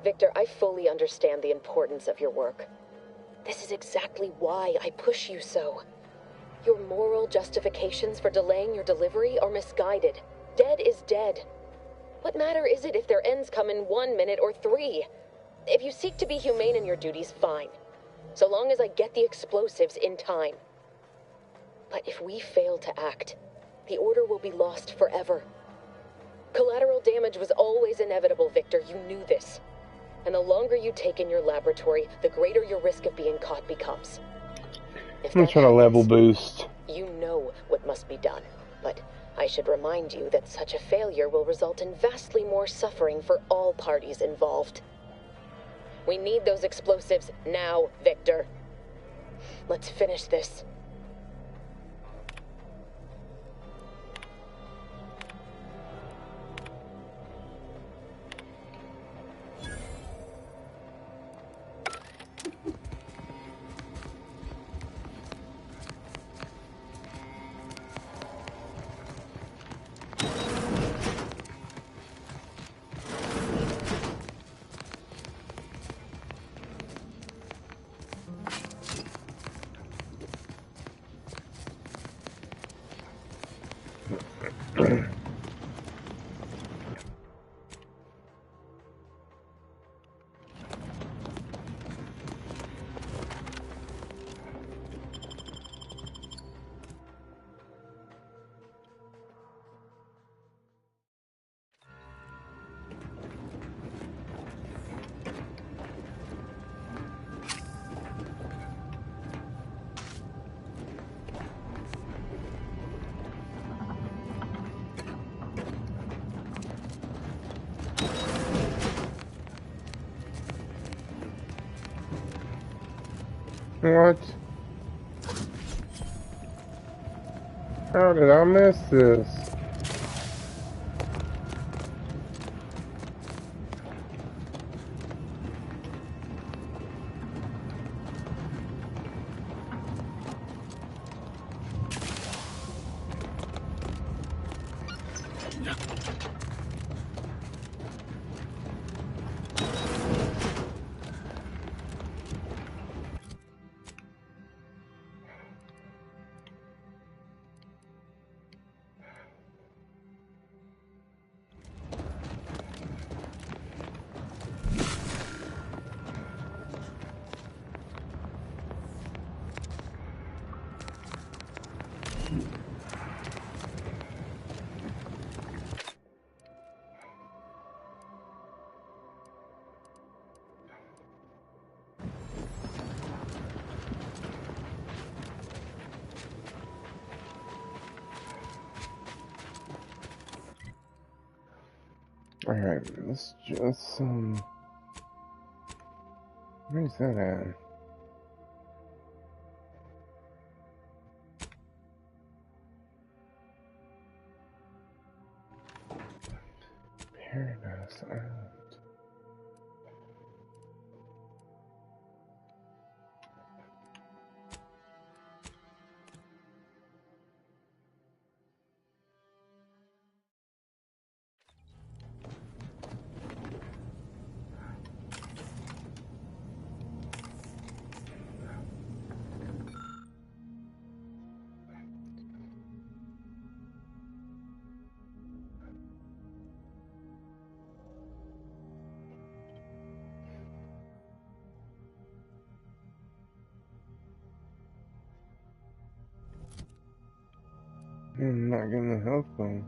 Victor, I fully understand the importance of your work. This is exactly why I push you so. Your moral justifications for delaying your delivery are misguided. Dead is dead. What matter is it if their ends come in 1 minute or 3? If you seek to be humane in your duties, fine. So long as I get the explosives in time. But if we fail to act, the Order will be lost forever. Collateral damage was always inevitable, Victor. You knew this. And the longer you take in your laboratory, the greater your risk of being caught becomes. I'm just trying to level boost. You know what must be done, but I should remind you that such a failure will result in vastly more suffering for all parties involved. We need those explosives now, Victor. Let's finish this. What? How did I miss this? Alright, let's just, where's that at? Paradise Island. I'm not getting the health phone.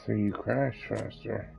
So you crash faster.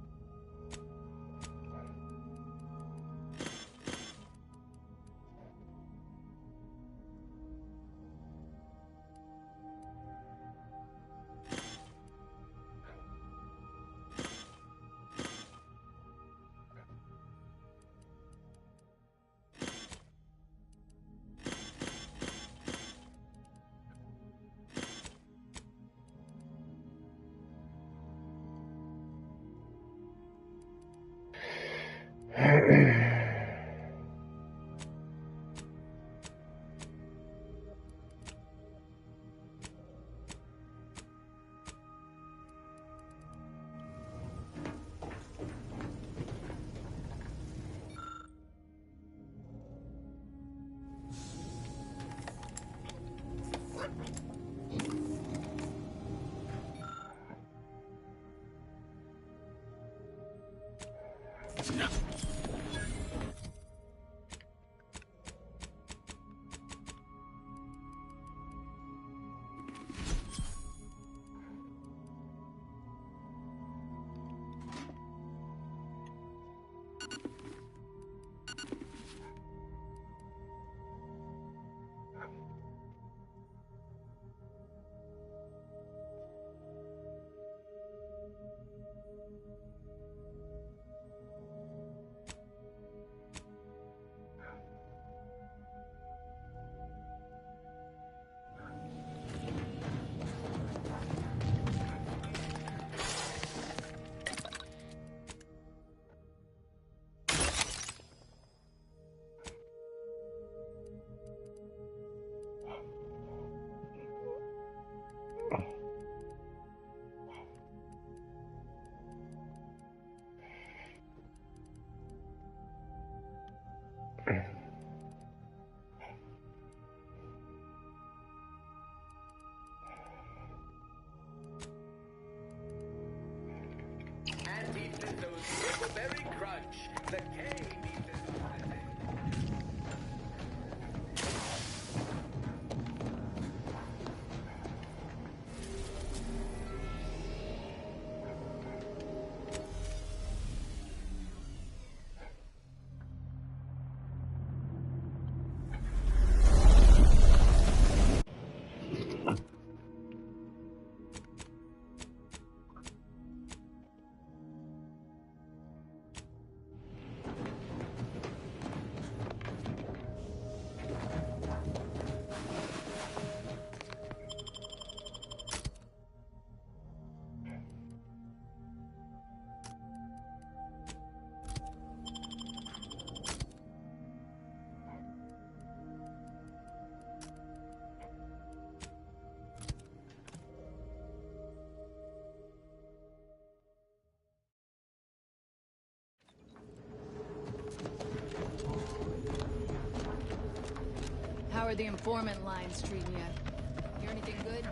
How are the informant lines treating you? Hear anything good?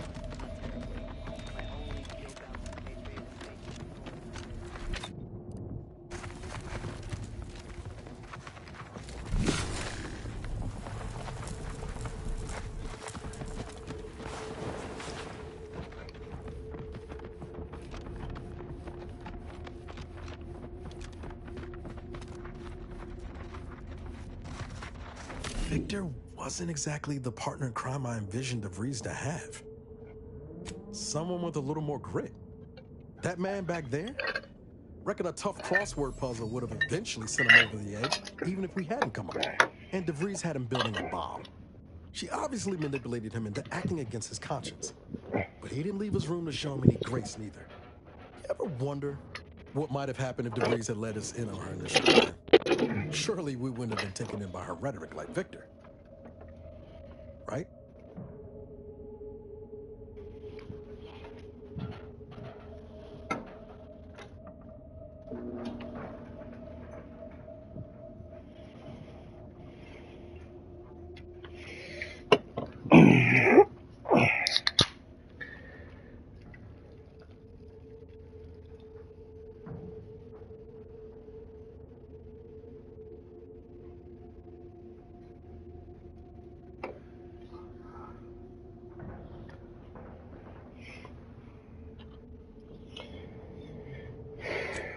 Victor wasn't exactly the partner in crime I envisioned DeVries to have. Someone with a little more grit. That man back there? Reckon a tough crossword puzzle would have eventually sent him over the edge, even if we hadn't come up. And DeVries had him building a bomb. She obviously manipulated him into acting against his conscience. But he didn't leave us room to show him any grace, neither. You ever wonder what might have happened if DeVries had let us in on her initial plan? Surely we wouldn't have been taken in by her rhetoric like Victor. Right?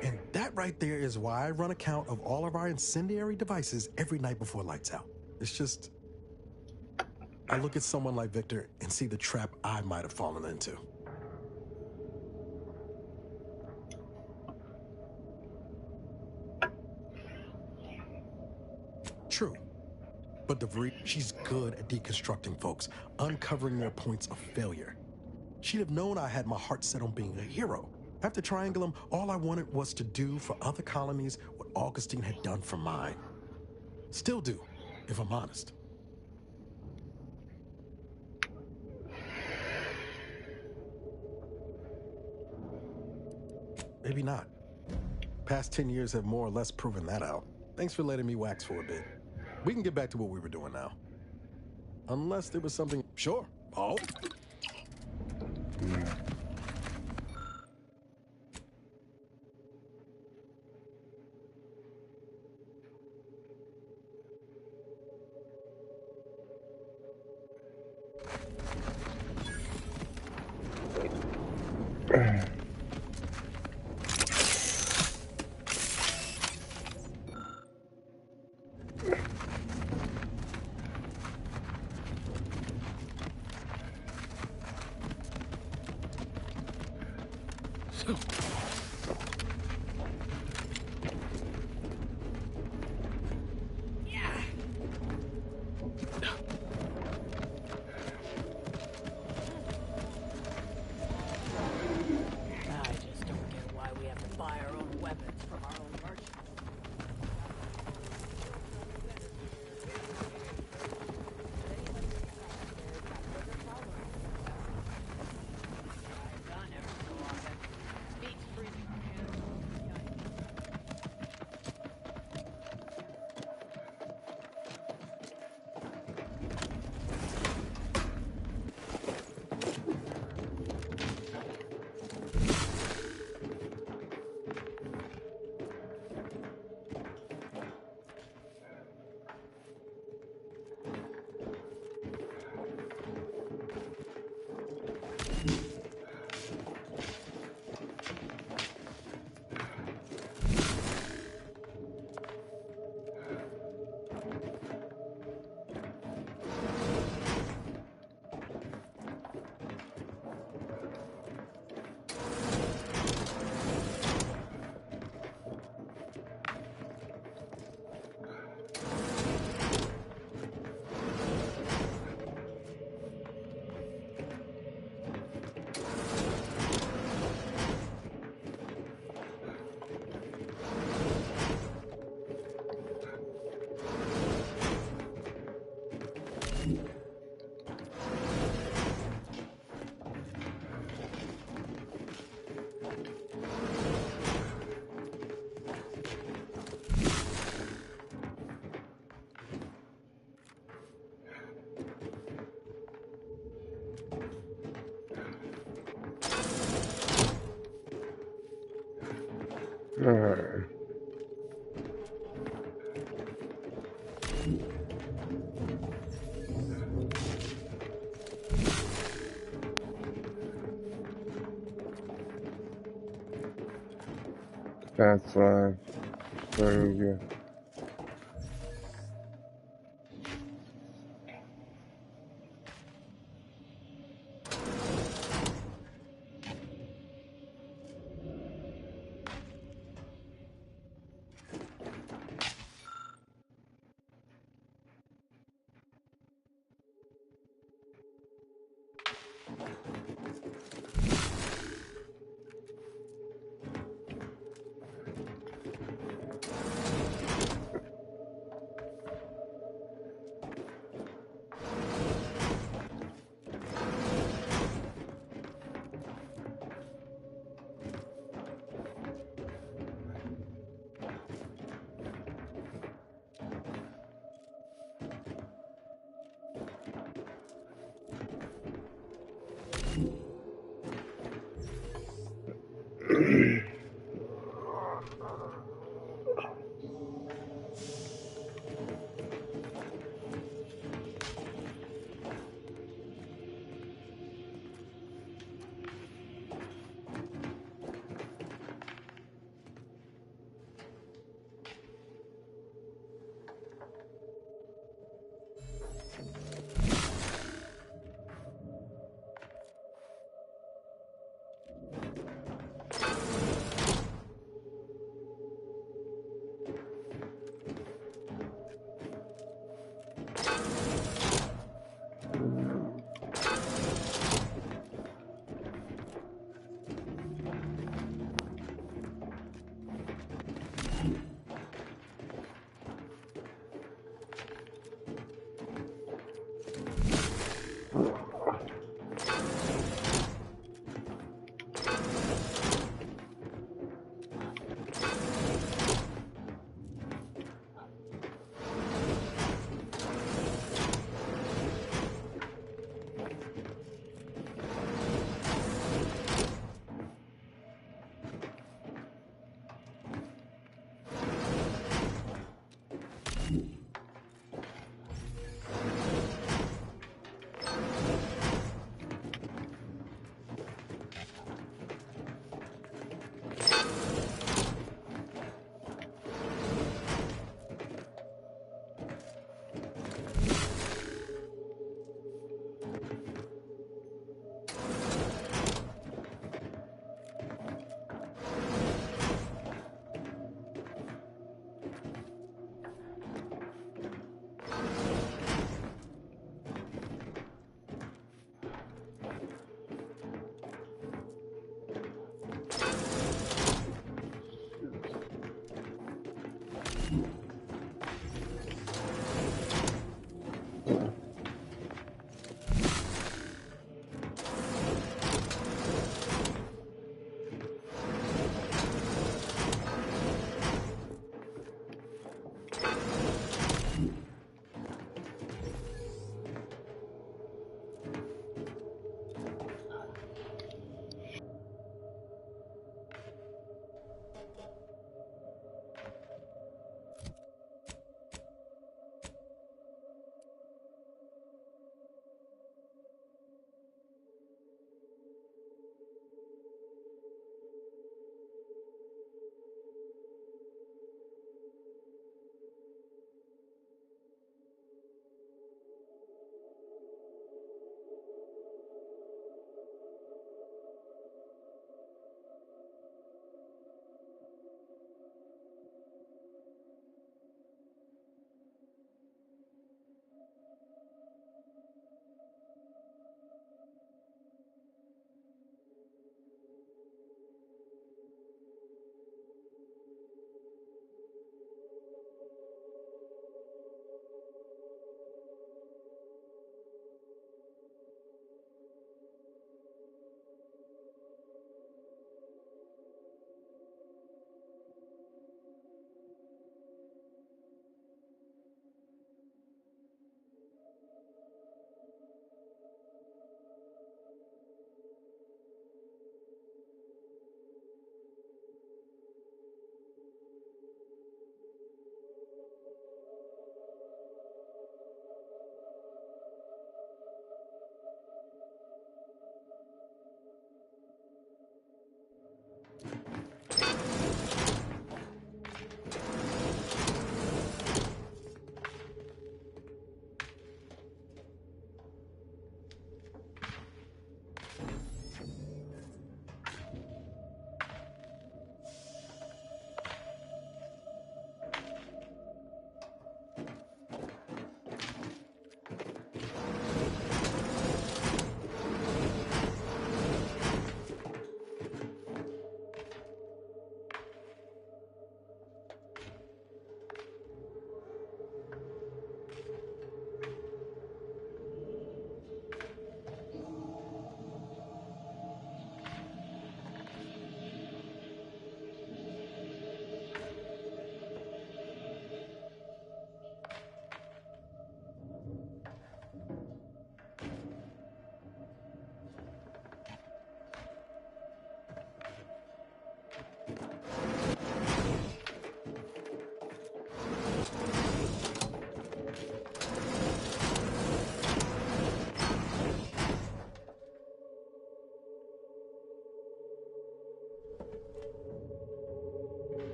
And that right there is why I run a count of all of our incendiary devices every night before lights out. It's just, I look at someone like Victor and see the trap I might have fallen into. True. But DeVries, she's good at deconstructing folks, uncovering their points of failure. She'd have known I had my heart set on being a hero. After Triangulum, all I wanted was to do for other colonies what Augustine had done for mine. Still do, if I'm honest. Maybe not. Past 10 years have more or less proven that out. Thanks for letting me wax for a bit. We can get back to what we were doing now. Unless there was something... Sure. Oh. Ps5 Pro, yeah.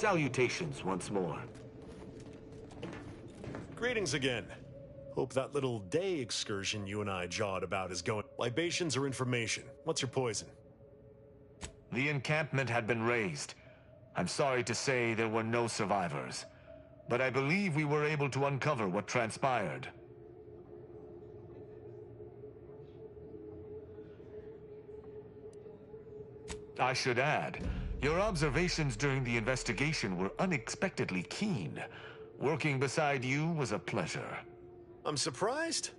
Salutations once more. Greetings again. Hope that little day excursion you and I jawed about is going. Libations or information? What's your poison? The encampment had been razed. I'm sorry to say there were no survivors, but I believe we were able to uncover what transpired. I should add, your observations during the investigation were unexpectedly keen. Working beside you was a pleasure. I'm surprised.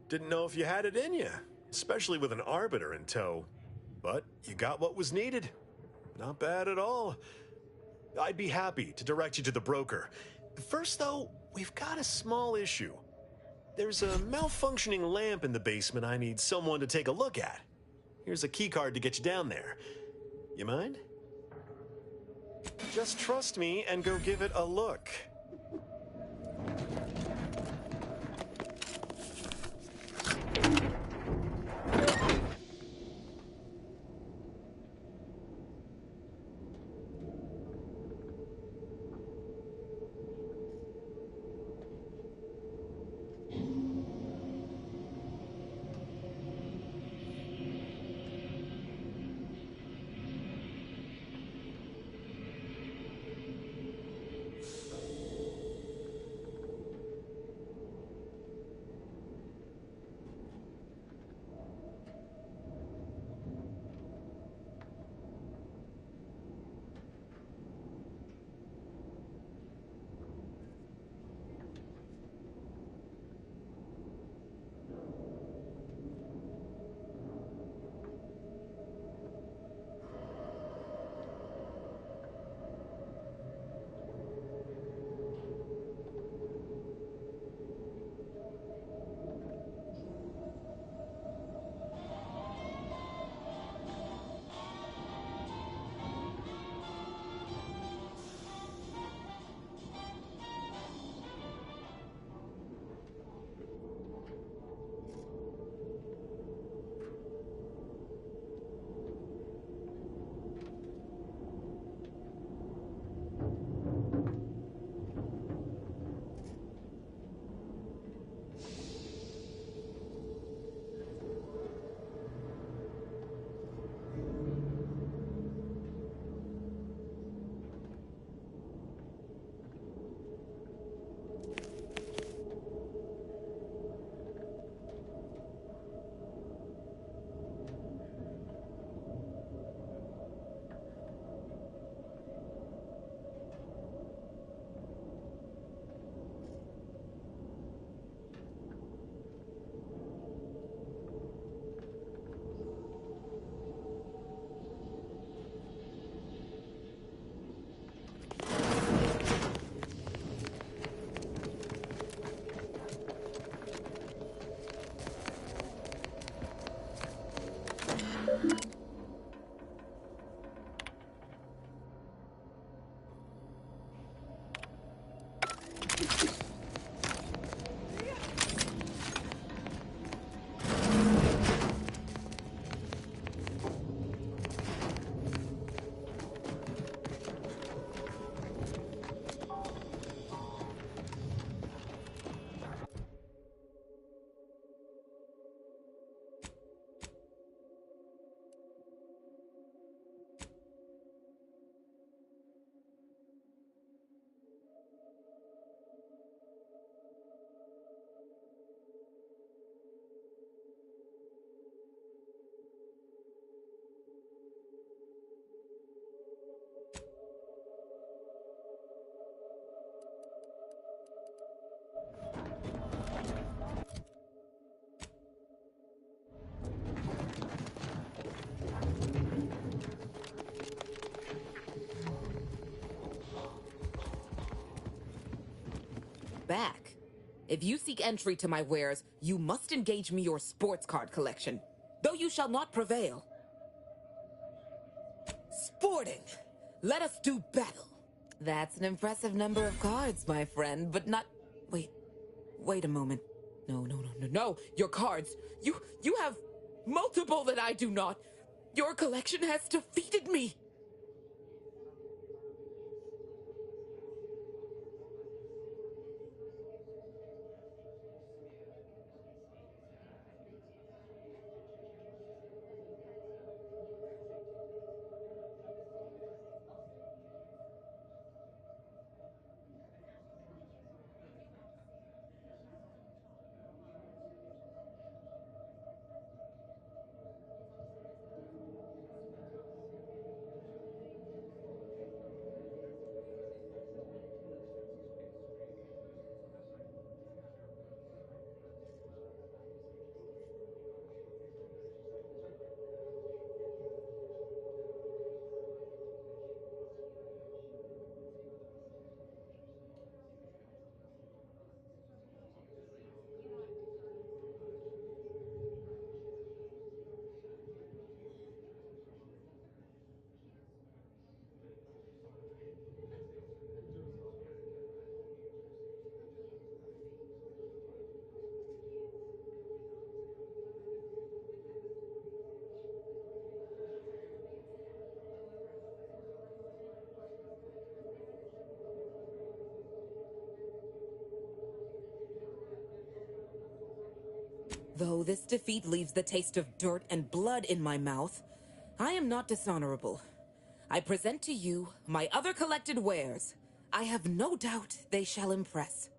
Didn't know if you had it in you, especially with an Arbiter in tow. But you got what was needed. Not bad at all. I'd be happy to direct you to the broker. First, though, we've got a small issue. There's a malfunctioning lamp in the basement I need someone to take a look at. Here's a keycard to get you down there. You mind? Just trust me and go give it a look. Back. If you seek entry to my wares, you must engage me your sports card collection, though you shall not prevail. Sporting! Let us do battle! That's an impressive number of cards, my friend, but not... Wait a moment. No, your cards. You have multiple that I do not. Your collection has defeated me! Though this defeat leaves the taste of dirt and blood in my mouth, I am not dishonorable. I present to you my other collected wares. I have no doubt they shall impress.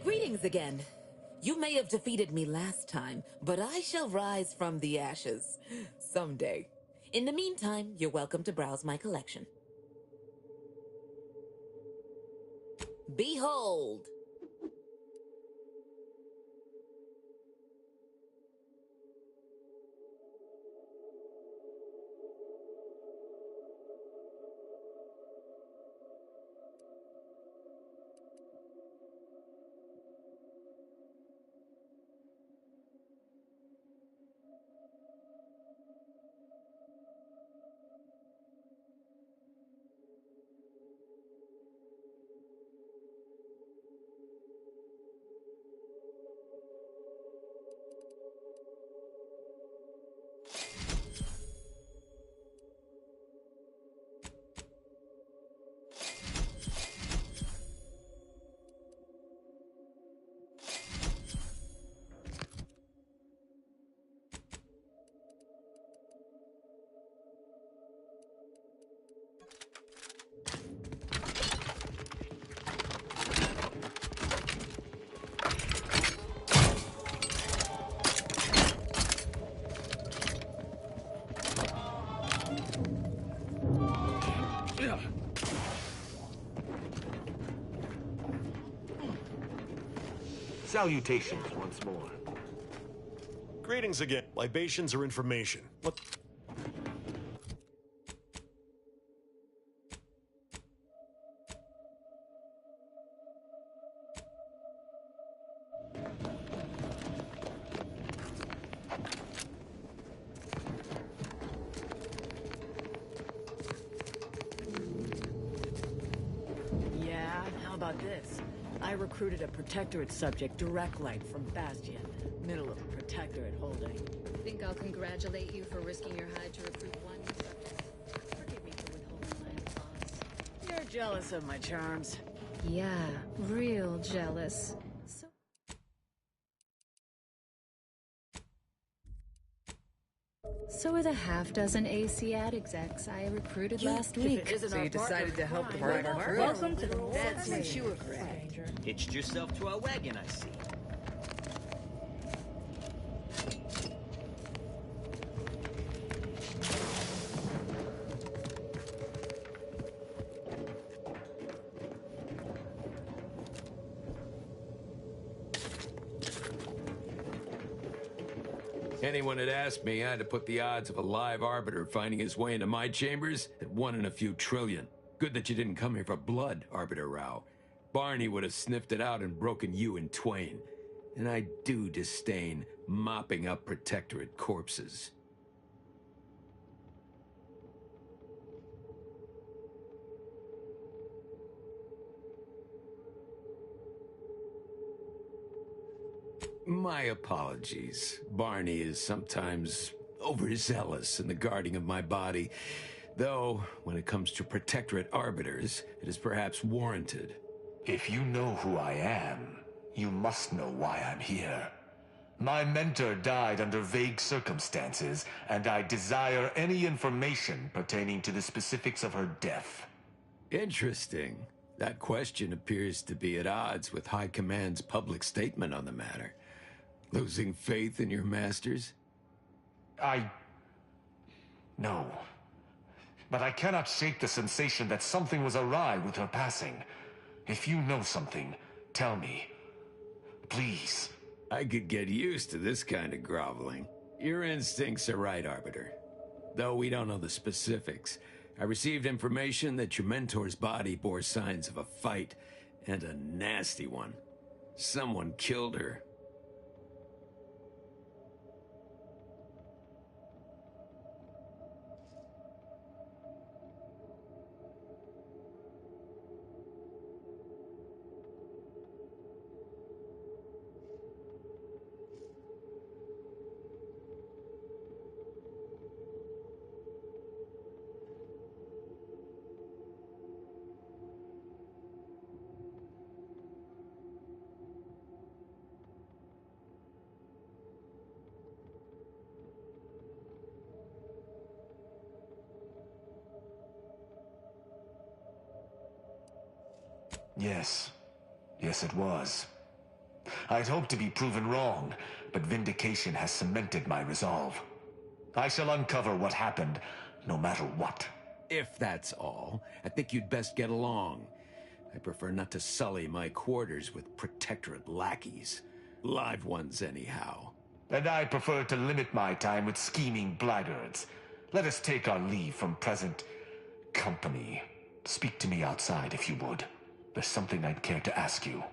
Greetings again. You may have defeated me last time, but I shall rise from the ashes someday. In the meantime, you're welcome to browse my collection. Behold! Salutations once more. Greetings again. Libations or information? What? Yeah, how about this? I recruited a Protectorate subject direct light from Bastion. Middle of Protectorate holding. Think I'll congratulate you for risking your hide to recruit one subject. Forgive me for withholding my applause. You're jealous of my charms. Yeah, real jealous. So are the half-dozen AC ad execs I recruited last week. So you decided to help the right crew? Welcome to the That's what you were correct. Hitched yourself to our wagon, I see. Anyone had asked me, I had to put the odds of a live arbiter finding his way into my chambers at 1 in a few trillion. Good that you didn't come here for blood, Arbiter Rao. Barney would have sniffed it out and broken you in twain. And I do disdain mopping up Protectorate corpses. My apologies. Barney is sometimes overzealous in the guarding of my body, though when it comes to Protectorate arbiters, it is perhaps warranted. If you know who I am, you must know why I'm here. My mentor died under vague circumstances, and I desire any information pertaining to the specifics of her death. Interesting. That question appears to be at odds with High Command's public statement on the matter. Losing faith in your masters? No. But I cannot shake the sensation that something was awry with her passing. If you know something, tell me. Please. I could get used to this kind of groveling. Your instincts are right, Arbiter. Though we don't know the specifics, I received information that your mentor's body bore signs of a fight, and a nasty one. Someone killed her. Yes. Yes, it was. I'd hoped to be proven wrong, but vindication has cemented my resolve. I shall uncover what happened, no matter what. If that's all, I think you'd best get along. I prefer not to sully my quarters with Protectorate lackeys. Live ones, anyhow. And I prefer to limit my time with scheming blackguards. Let us take our leave from present company. Speak to me outside, if you would. There's something I'd care to ask you.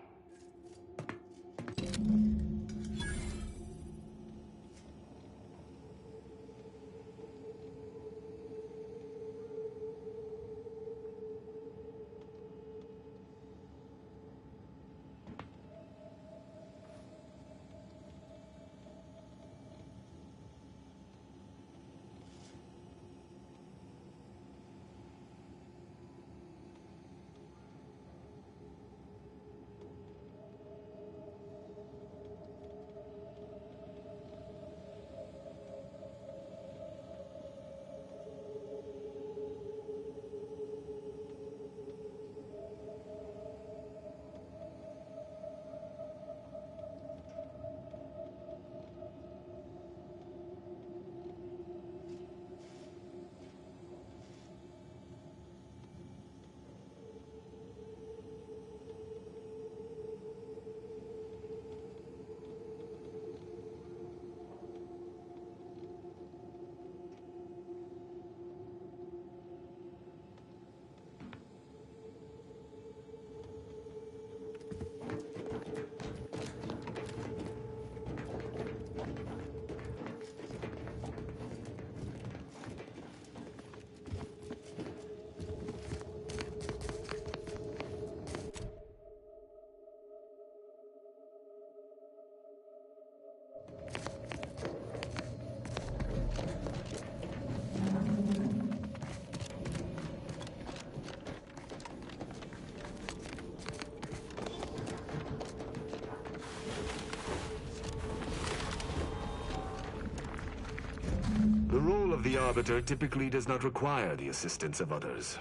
Arbiter typically does not require the assistance of others.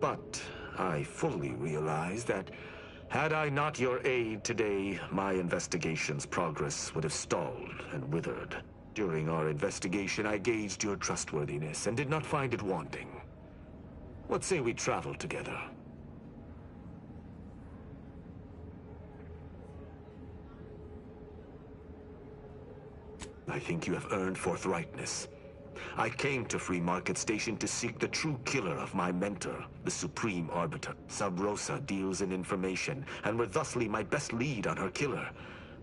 But I fully realize that had I not your aid today, my investigation's progress would have stalled and withered. During our investigation, I gauged your trustworthiness and did not find it wanting. What say we travel together? I think you have earned forthrightness. I came to Free Market Station to seek the true killer of my mentor, the Supreme Arbiter. Sub Rosa deals in information, and were thusly my best lead on her killer.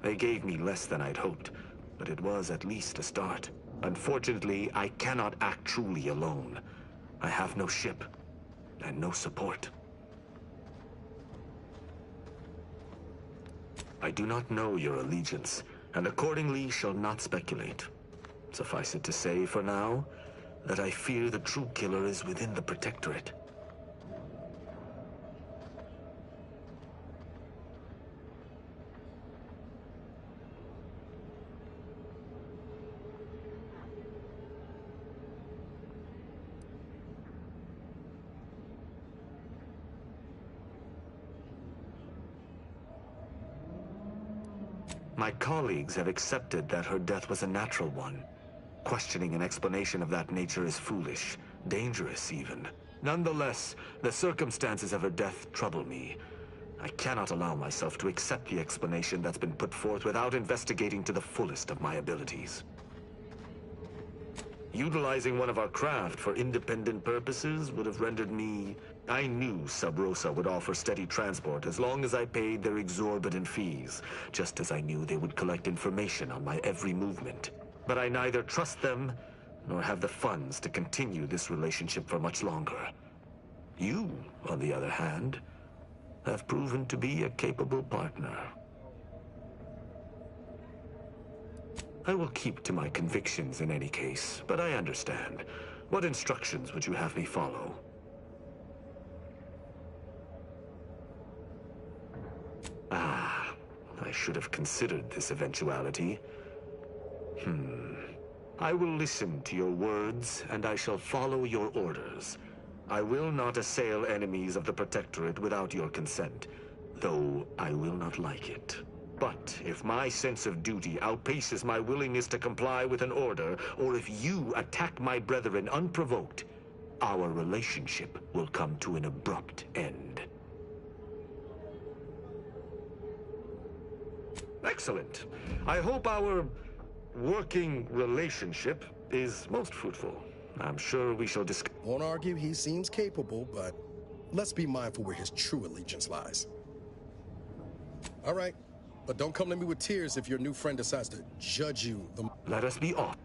They gave me less than I'd hoped, but it was at least a start. Unfortunately, I cannot act truly alone. I have no ship, and no support. I do not know your allegiance, and accordingly shall not speculate. Suffice it to say, for now, that I fear the true killer is within the Protectorate. My colleagues have accepted that her death was a natural one. Questioning an explanation of that nature is foolish, dangerous even. Nonetheless, the circumstances of her death trouble me. I cannot allow myself to accept the explanation that's been put forth without investigating to the fullest of my abilities. Utilizing one of our craft for independent purposes would have rendered me... I knew Sub Rosa would offer steady transport as long as I paid their exorbitant fees, just as I knew they would collect information on my every movement. But I neither trust them, nor have the funds to continue this relationship for much longer. You, on the other hand, have proven to be a capable partner. I will keep to my convictions in any case, but I understand. What instructions would you have me follow? Ah, I should have considered this eventuality. I will listen to your words, and I shall follow your orders. I will not assail enemies of the Protectorate without your consent, though I will not like it. But if my sense of duty outpaces my willingness to comply with an order, or if you attack my brethren unprovoked, our relationship will come to an abrupt end. Excellent. I hope our working relationship is most fruitful. I'm sure we shall discuss. Won't argue he seems capable, but let's be mindful where his true allegiance lies. All right, but don't come to me with tears if your new friend decides to judge you. Let us be off.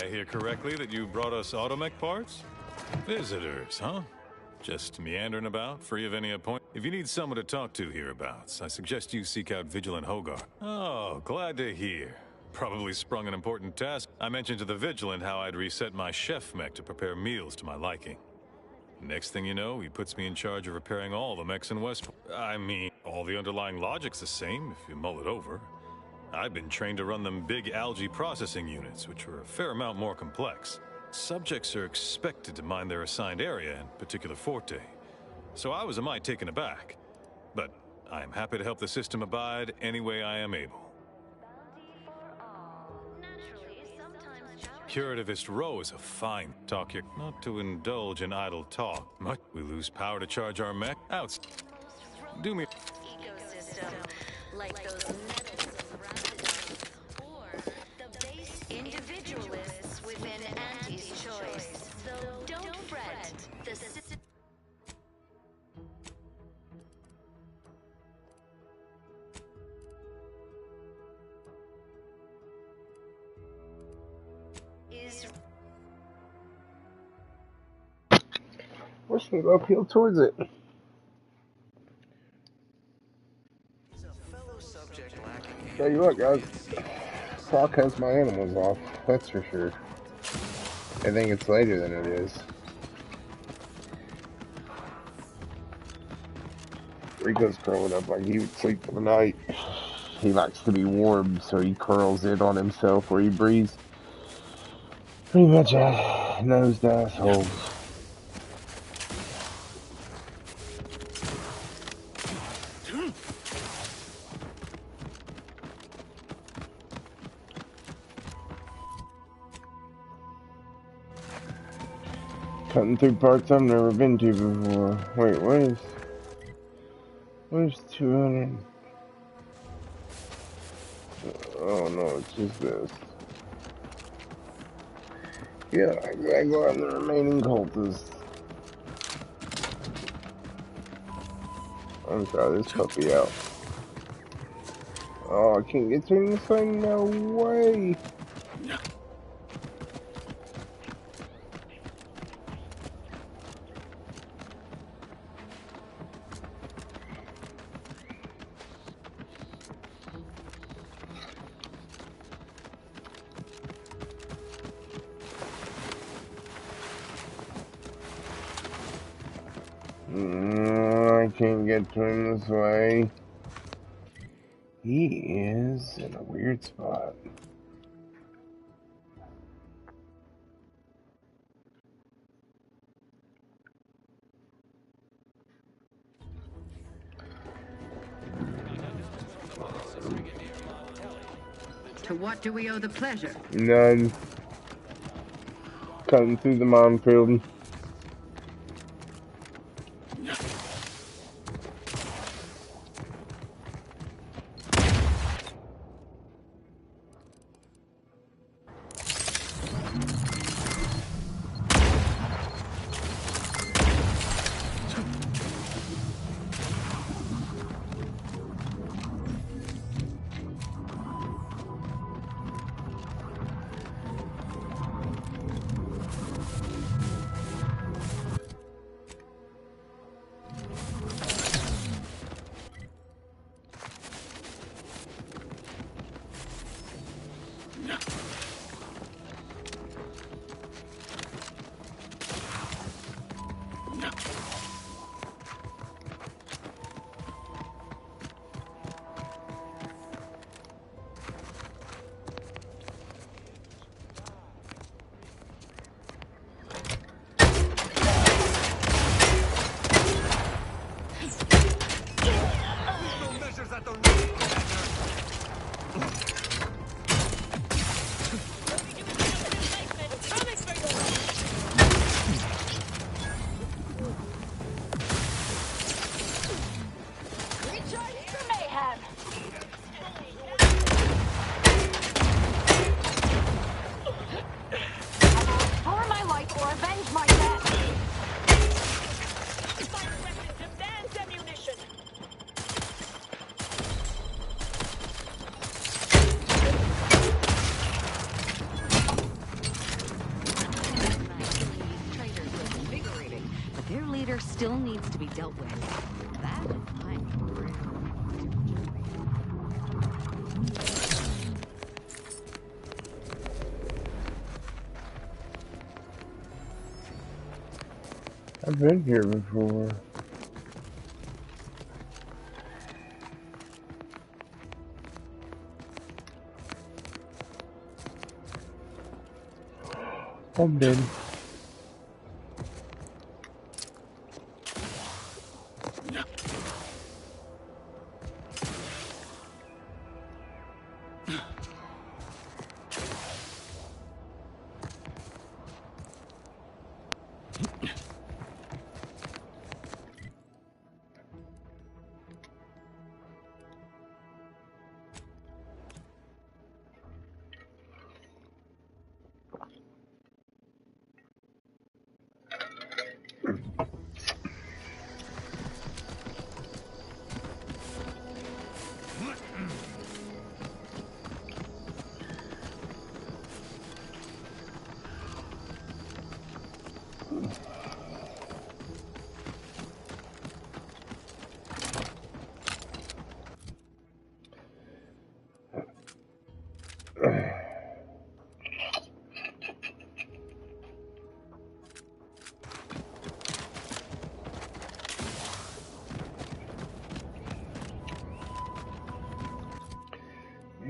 I hear correctly that you brought us automech parts? Visitors, huh? Just meandering about, free of any appointment. If you need someone to talk to hereabouts, I suggest you seek out Vigilant Hogarth. Oh, glad to hear. Probably sprung an important task. I mentioned to the Vigilant how I'd reset my chef mech to prepare meals to my liking. Next thing you know, he puts me in charge of repairing all the mechs in West. I mean, all the underlying logic's the same if you mull it over. I've been trained to run them big algae processing units, which are a fair amount more complex. Subjects are expected to mind their assigned area and particular forte. So I was a mite taken aback. But I am happy to help the system abide any way I am able. Curativist Row is a fine talk here. Not to indulge in idle talk. Much we lose power to charge our mech. Outs. Do me. Ecosystem, like those metals of rapid, or the base individualists within Auntie's choice. Though don't fret, the system is. We're just gonna go uphill towards it. Tell you what, guys. Clock has my animals off. That's for sure. I think it's later than it is. Rico's curling up like he would sleep for the night. He likes to be warm, so he curls in on himself where he breathes. Pretty much a nosed asshole. Cutting through parts I've never been to before. Wait, where's 200? Oh no, it's just this. Yeah, I gotta go out the remaining cultists. I'm try this puppy out. Oh, I can't get through this thing, no way! I can't get to him this way. He is in a weird spot. To what do we owe the pleasure? None. Cutting through the minefield. Their leader still needs to be dealt with. That I'm really I've been here before. I'm dead.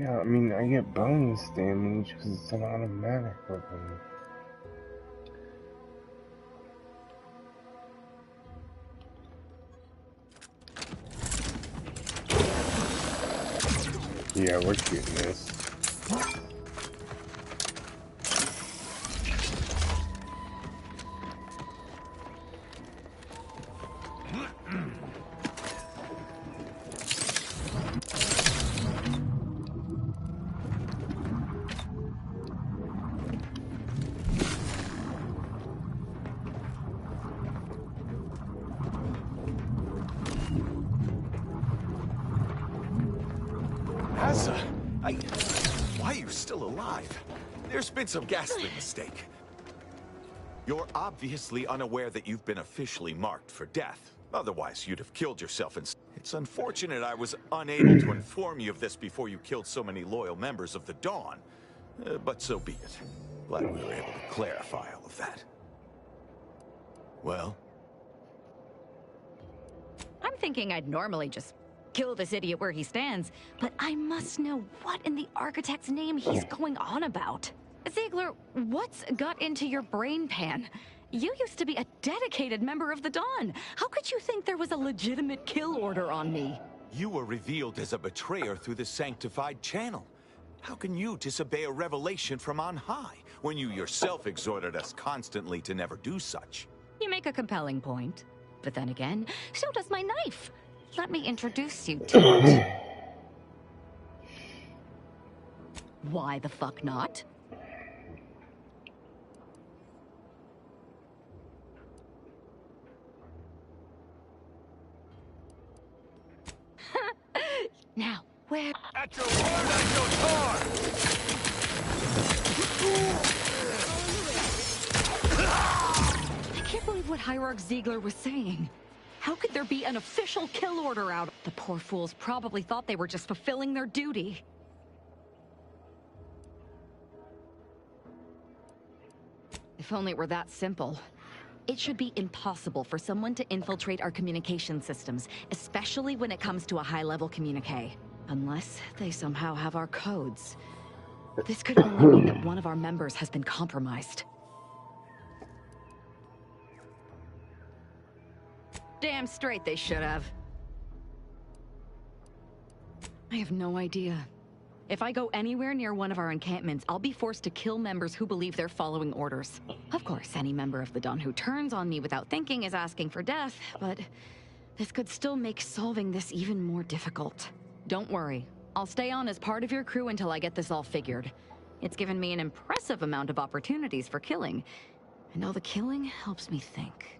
Yeah, I mean, I get bonus damage because it's an automatic weapon. Yeah, we're shooting this. Asa, why are you still alive? There's been some ghastly mistake. You're obviously unaware that you've been officially marked for death. Otherwise, you'd have killed yourself. And it's unfortunate I was unable to inform you of this before you killed so many loyal members of the Dawn. But so be it. Glad we were able to clarify all of that. Well? I'm thinking I'd normally just kill this idiot where he stands, but I must know what in the architect's name he's going on about. Ziegler, what's got into your brain pan? You used to be a dedicated member of the Dawn. How could you think there was a legitimate kill order on me? You were revealed as a betrayer through the sanctified channel. How can you disobey a revelation from on high, when you yourself exhorted us constantly to never do such? You make a compelling point. But then again, so does my knife. Let me introduce you to it. Why the fuck not? Now, where? At your word, at your car! I can't believe what Hierarch Ziegler was saying. How could there be an official kill order out? The poor fools probably thought they were just fulfilling their duty. If only it were that simple. It should be impossible for someone to infiltrate our communication systems, especially when it comes to a high-level communique. Unless they somehow have our codes. This could only mean that one of our members has been compromised. Damn straight they should have. I have no idea. If I go anywhere near one of our encampments, I'll be forced to kill members who believe they're following orders. Of course, any member of the Dawn who turns on me without thinking is asking for death, but this could still make solving this even more difficult. Don't worry. I'll stay on as part of your crew until I get this all figured. It's given me an impressive amount of opportunities for killing, and all the killing helps me think.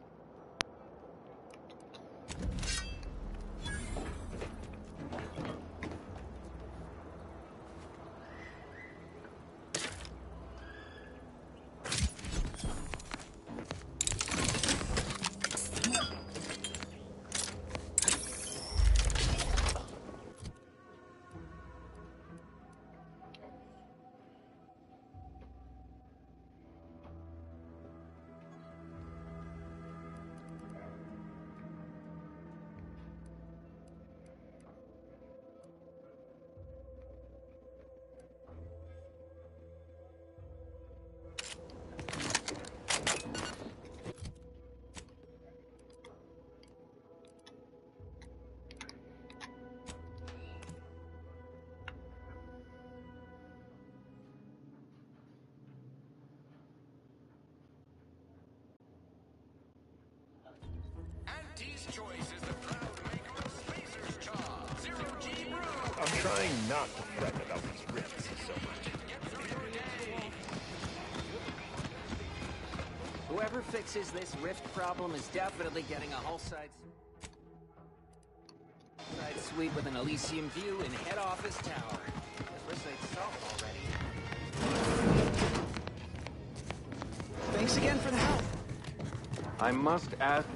trying not to fret about these rifts so much. Whoever fixes this rift problem is definitely getting a whole side suite with an Elysium view in head office tower. The rift ain't solved already. Thanks again for the help. I must ask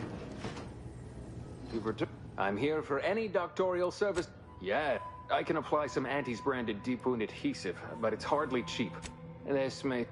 to return. I'm here for any doctorial service. Yeah, I can apply some Antes branded deep wound adhesive, but it's hardly cheap. This may.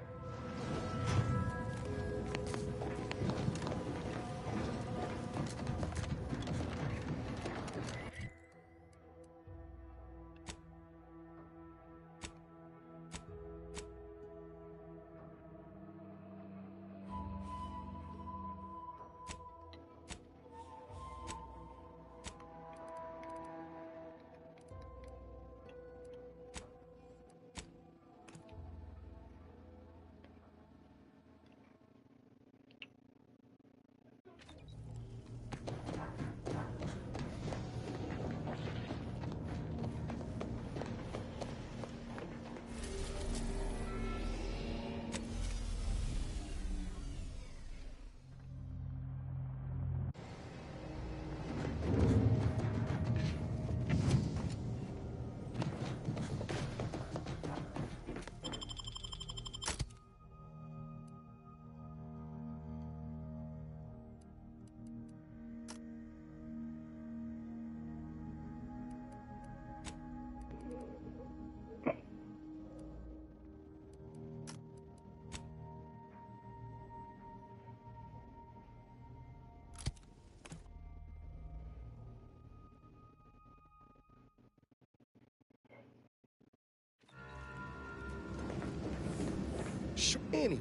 Sure. Anyway,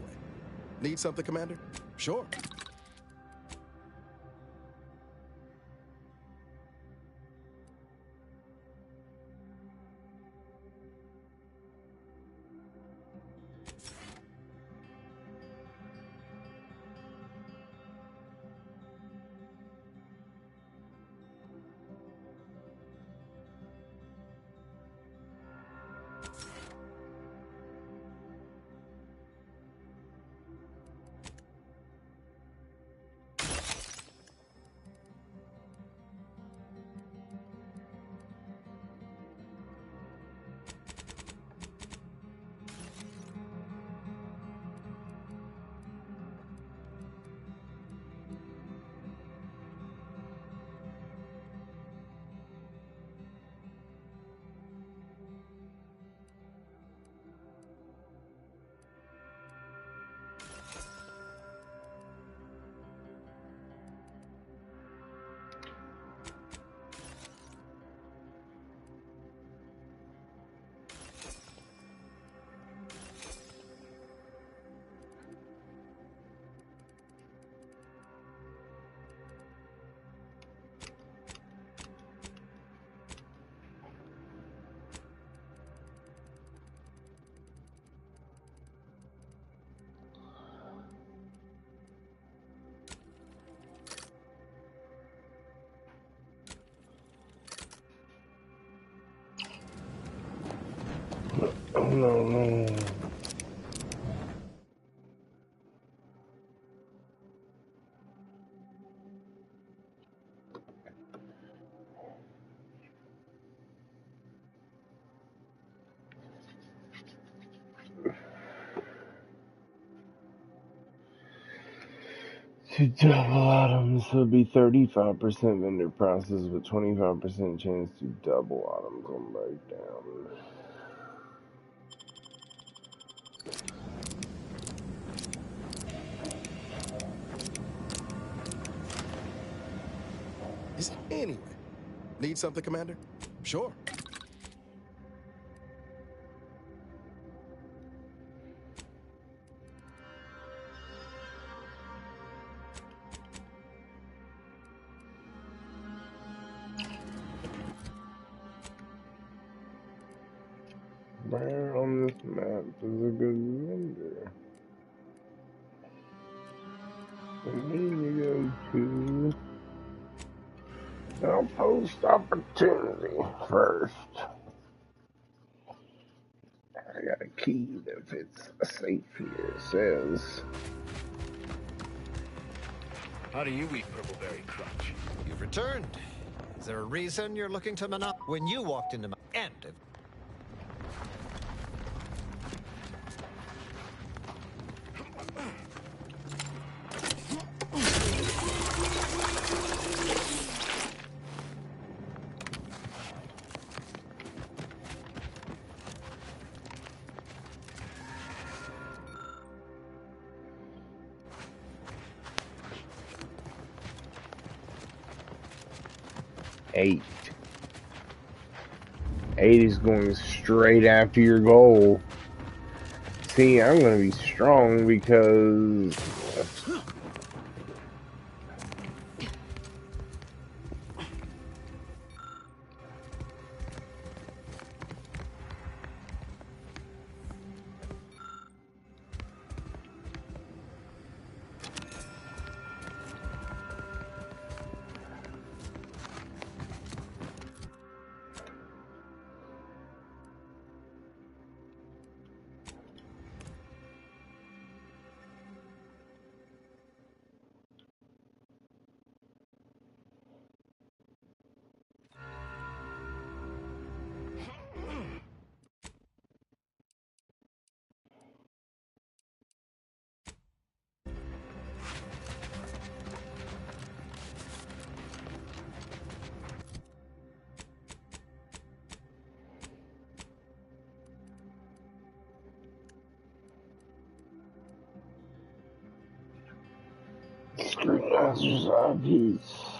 need something, Commander? Sure. Oh, no. To double items would be 35% vendor process with 25% chance to double items on breakdown. Anyway, need something, Commander? Sure. Where on this map is a good vendor? I need to go to Outpost Opportunity first. key that fits a safe here. It says. How do you eat Purpleberry Crunch? You've returned. Is there a reason you're looking to when you walked into my end? Eight is going straight after your goal. See, I'm going to be strong because... Screenmaster's IPs.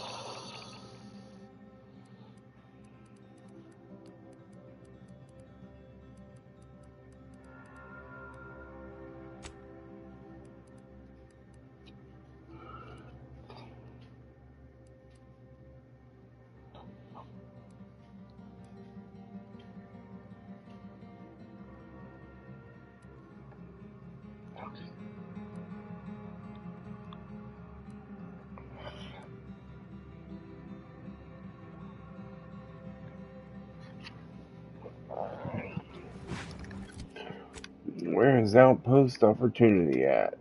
Where is Outpost Opportunity at?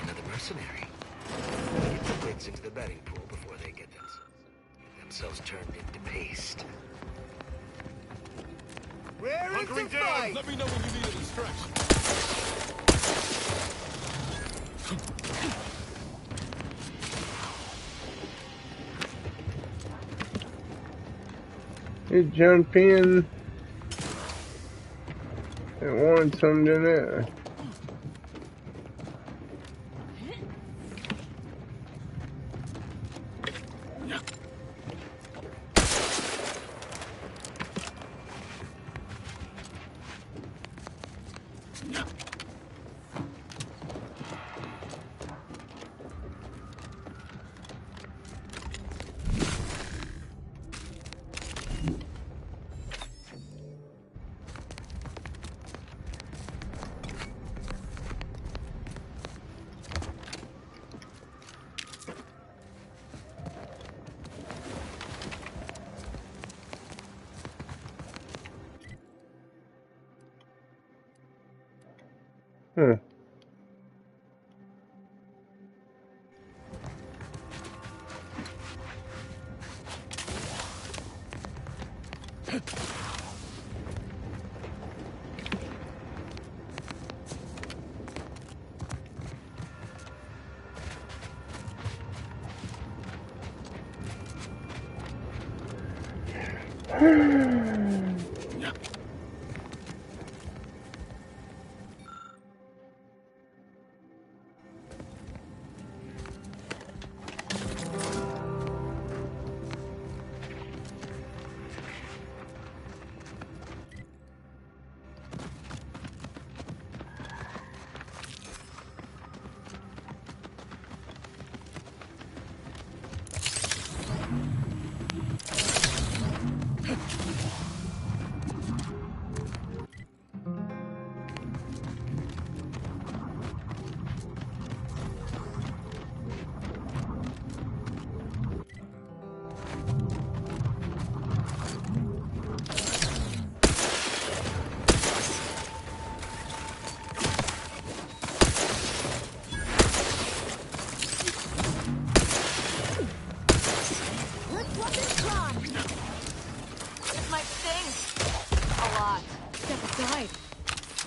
Another mercenary. Get the wits into the betting pool before they get themselves turned into paste. Where is the fight? Let me know when you need a distraction. You jump in and wanted something there.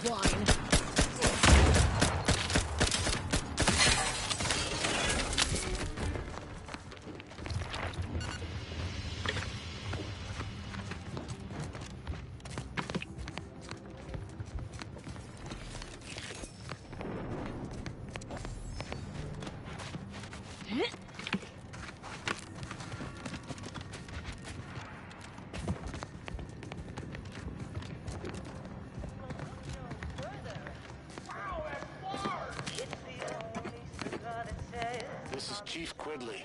swine. This is Chief Quidley,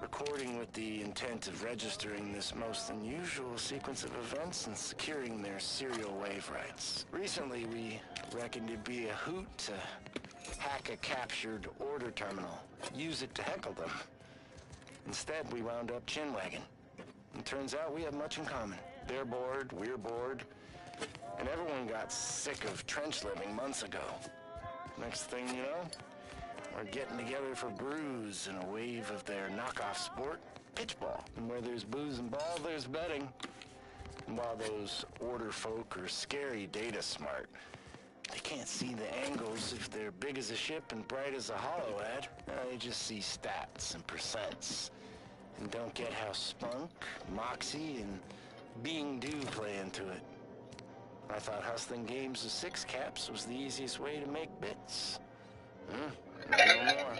recording with the intent of registering this most unusual sequence of events and securing their serial wave rights. Recently, we reckoned it'd be a hoot to hack a captured order terminal, use it to heckle them. Instead, we wound up chinwagging. And turns out we have much in common. They're bored, we're bored, and everyone got sick of trench living months ago. Next thing you know, we're getting together for brews in a wave of their knockoff sport, pitchball. And where there's booze and ball, there's betting. And while those order folk are scary data smart, they can't see the angles if they're big as a ship and bright as a hollow ad. They just see stats and percents. And don't get how spunk, moxie, and being do play into it. I thought hustling games with six caps was the easiest way to make bits. No more.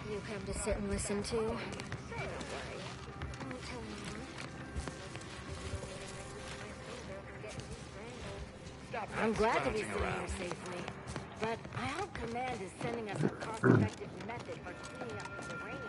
You come to sit and listen to? I'm glad to be sitting here safely, but I hope Command is sending us a cost-effective method for cleaning up the uranium.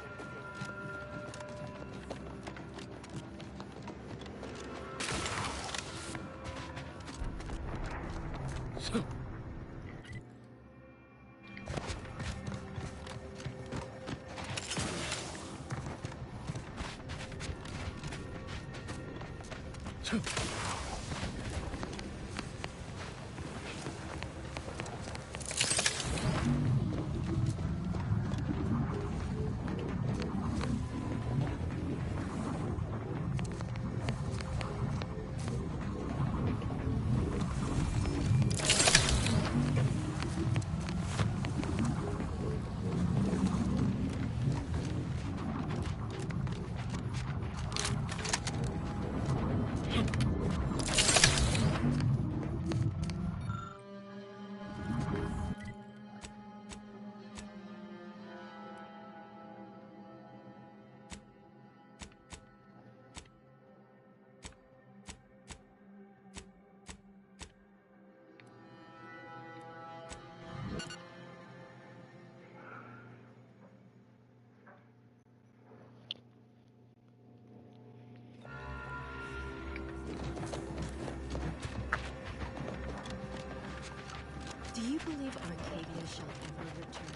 shall ever return.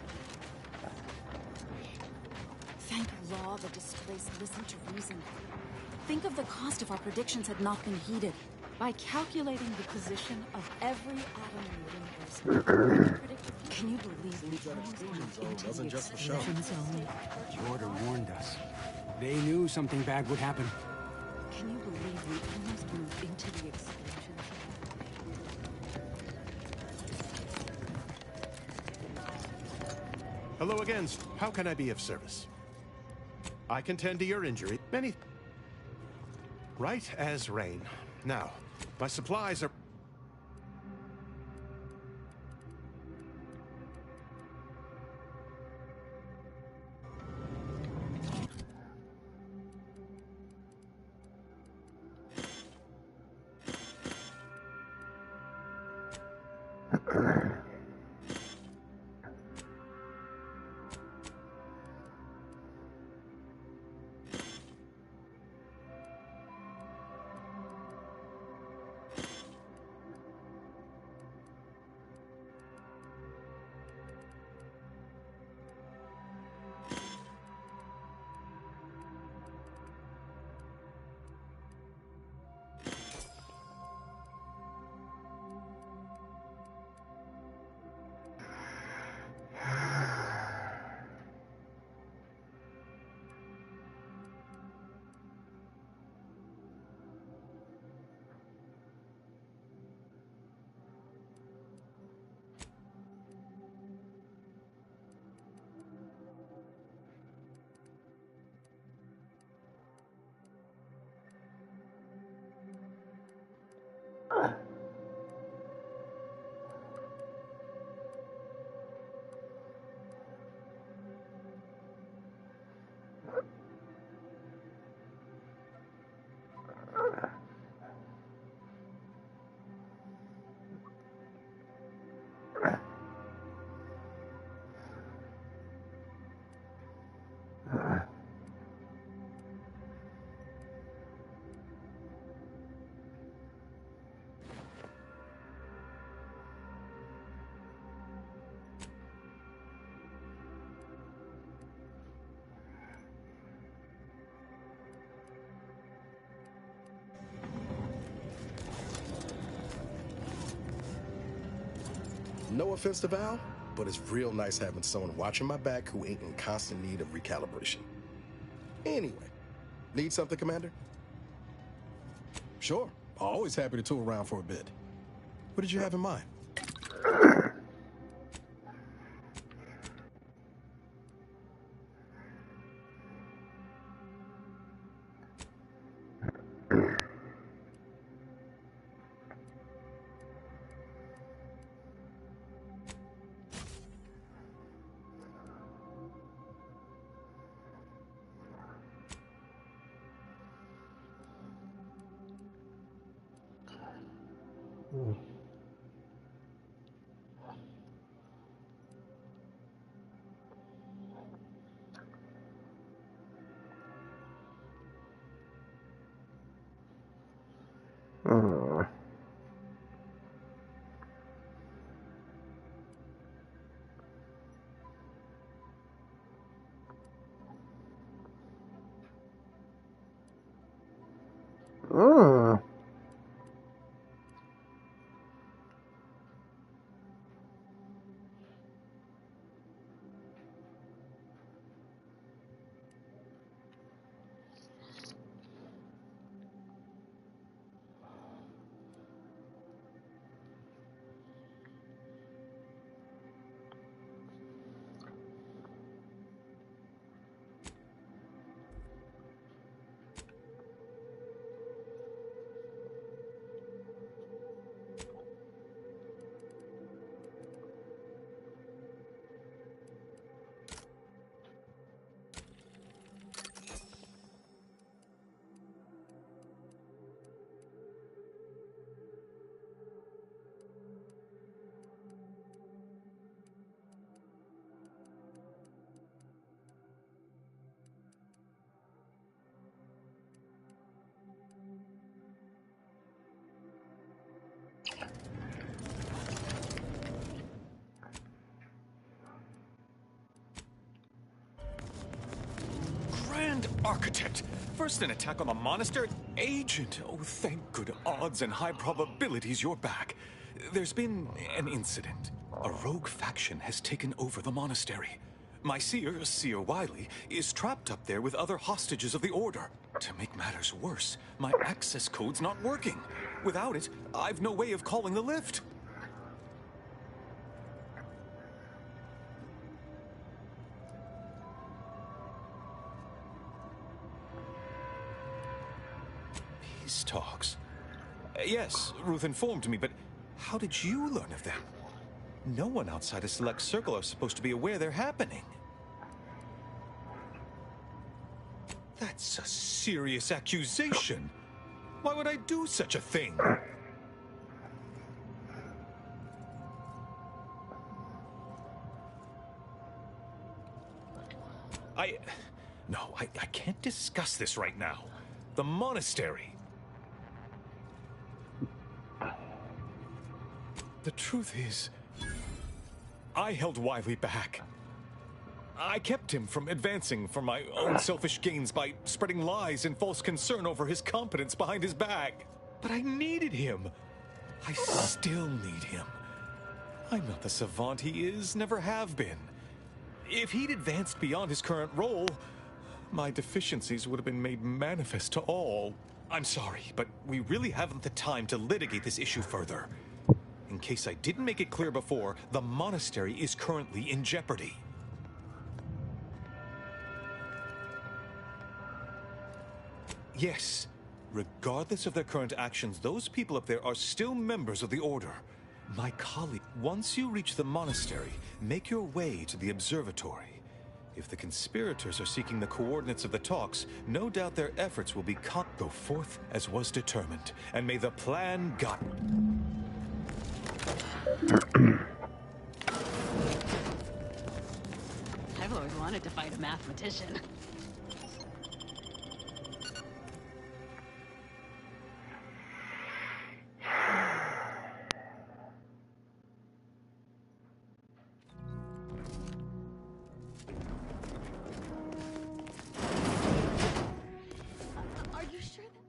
Thank law the displaced listen to reason. Think of the cost if our predictions had not been heeded. By calculating the position of every atom in the universe, can you believe we moved into the exclusion zone? The Order warned us. They knew something bad would happen. Can you believe we almost moved into the exclusion zone? Hello again. How can I be of service? I can tend to your injury. Many. Right as rain. Now, my supplies are... No offense to Val, but it's real nice having someone watching my back who ain't in constant need of recalibration. Anyway, need something, Commander? Sure, always happy to tool around for a bit. What did you have in mind? architect. First an attack on the monastery. Agent, oh thank good odds and high probabilities you're back. There's been an incident. A rogue faction has taken over the monastery. My Seer Wiley, is trapped up there with other hostages of the Order. To make matters worse, my access code's not working. Without it, I've no way of calling the lift. Peace talks. Yes, Ruth informed me, but how did you learn of them? No one outside a select circle are supposed to be aware they're happening. That's a serious accusation. Why would I do such a thing? No, I can't discuss this right now. The monastery. The truth is, I held Wiley back. I kept him from advancing for my own selfish gains by spreading lies and false concern over his competence behind his back. But I needed him. I still need him. I'm not the savant he is, never have been. If he'd advanced beyond his current role, my deficiencies would have been made manifest to all. I'm sorry, but we really haven't the time to litigate this issue further. In case I didn't make it clear before, the monastery is currently in jeopardy. Yes, regardless of their current actions, those people up there are still members of the Order. My colleague, once you reach the monastery, make your way to the observatory. If the conspirators are seeking the coordinates of the talks, no doubt their efforts will be go forth as was determined, and may the plan guide. I've always wanted to fight a mathematician. Are you sure that...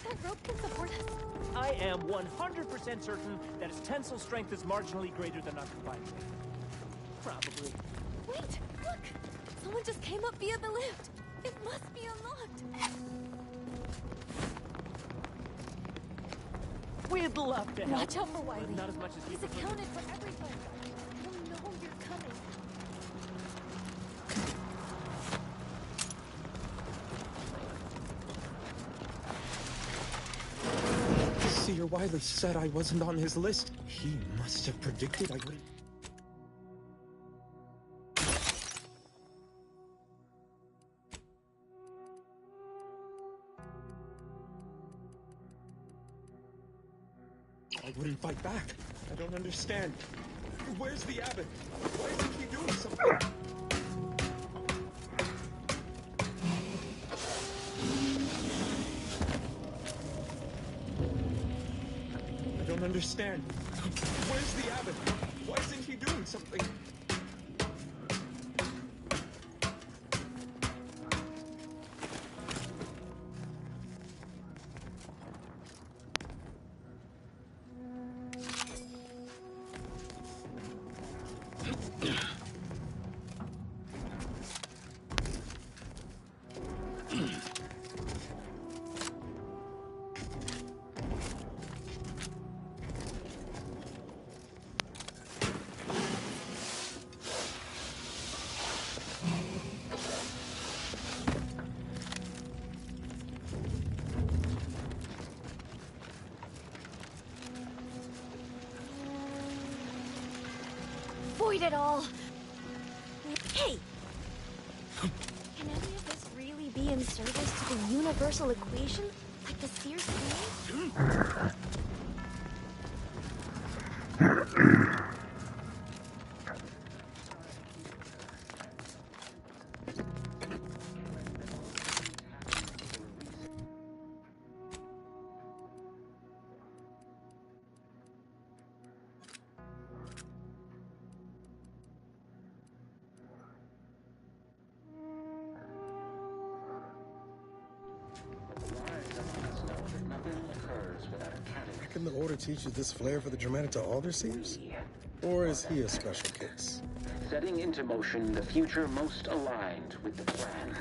That rope can support us? I am 100% certain that its tensile strength is marginally greater than our combined weight. Probably. Wait, look! Someone just came up via the lift. It must be unlocked. We'd love to help. Watch out for Wiley. Not as much as He's accounted for everything. He'll know you're coming. Seer Wiley said I wasn't on his list. He must have predicted I would. I wouldn't fight back. I don't understand. Where's the abbot? Why isn't he doing something? I don't understand. Where's the abbot? Why isn't he doing something? avoid it all. Hey! Can any of this really be in service to the universal equation? Like the Sears theory? Reckon the Order teaches this flair for the dramatic to all their seers? Or is he a special case? Setting into motion the future most aligned with the plan.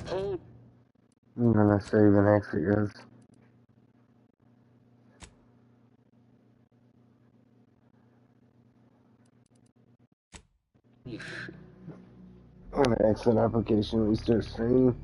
Hold. I'm gonna save and exit, guys. I'm gonna exit application, restart stream.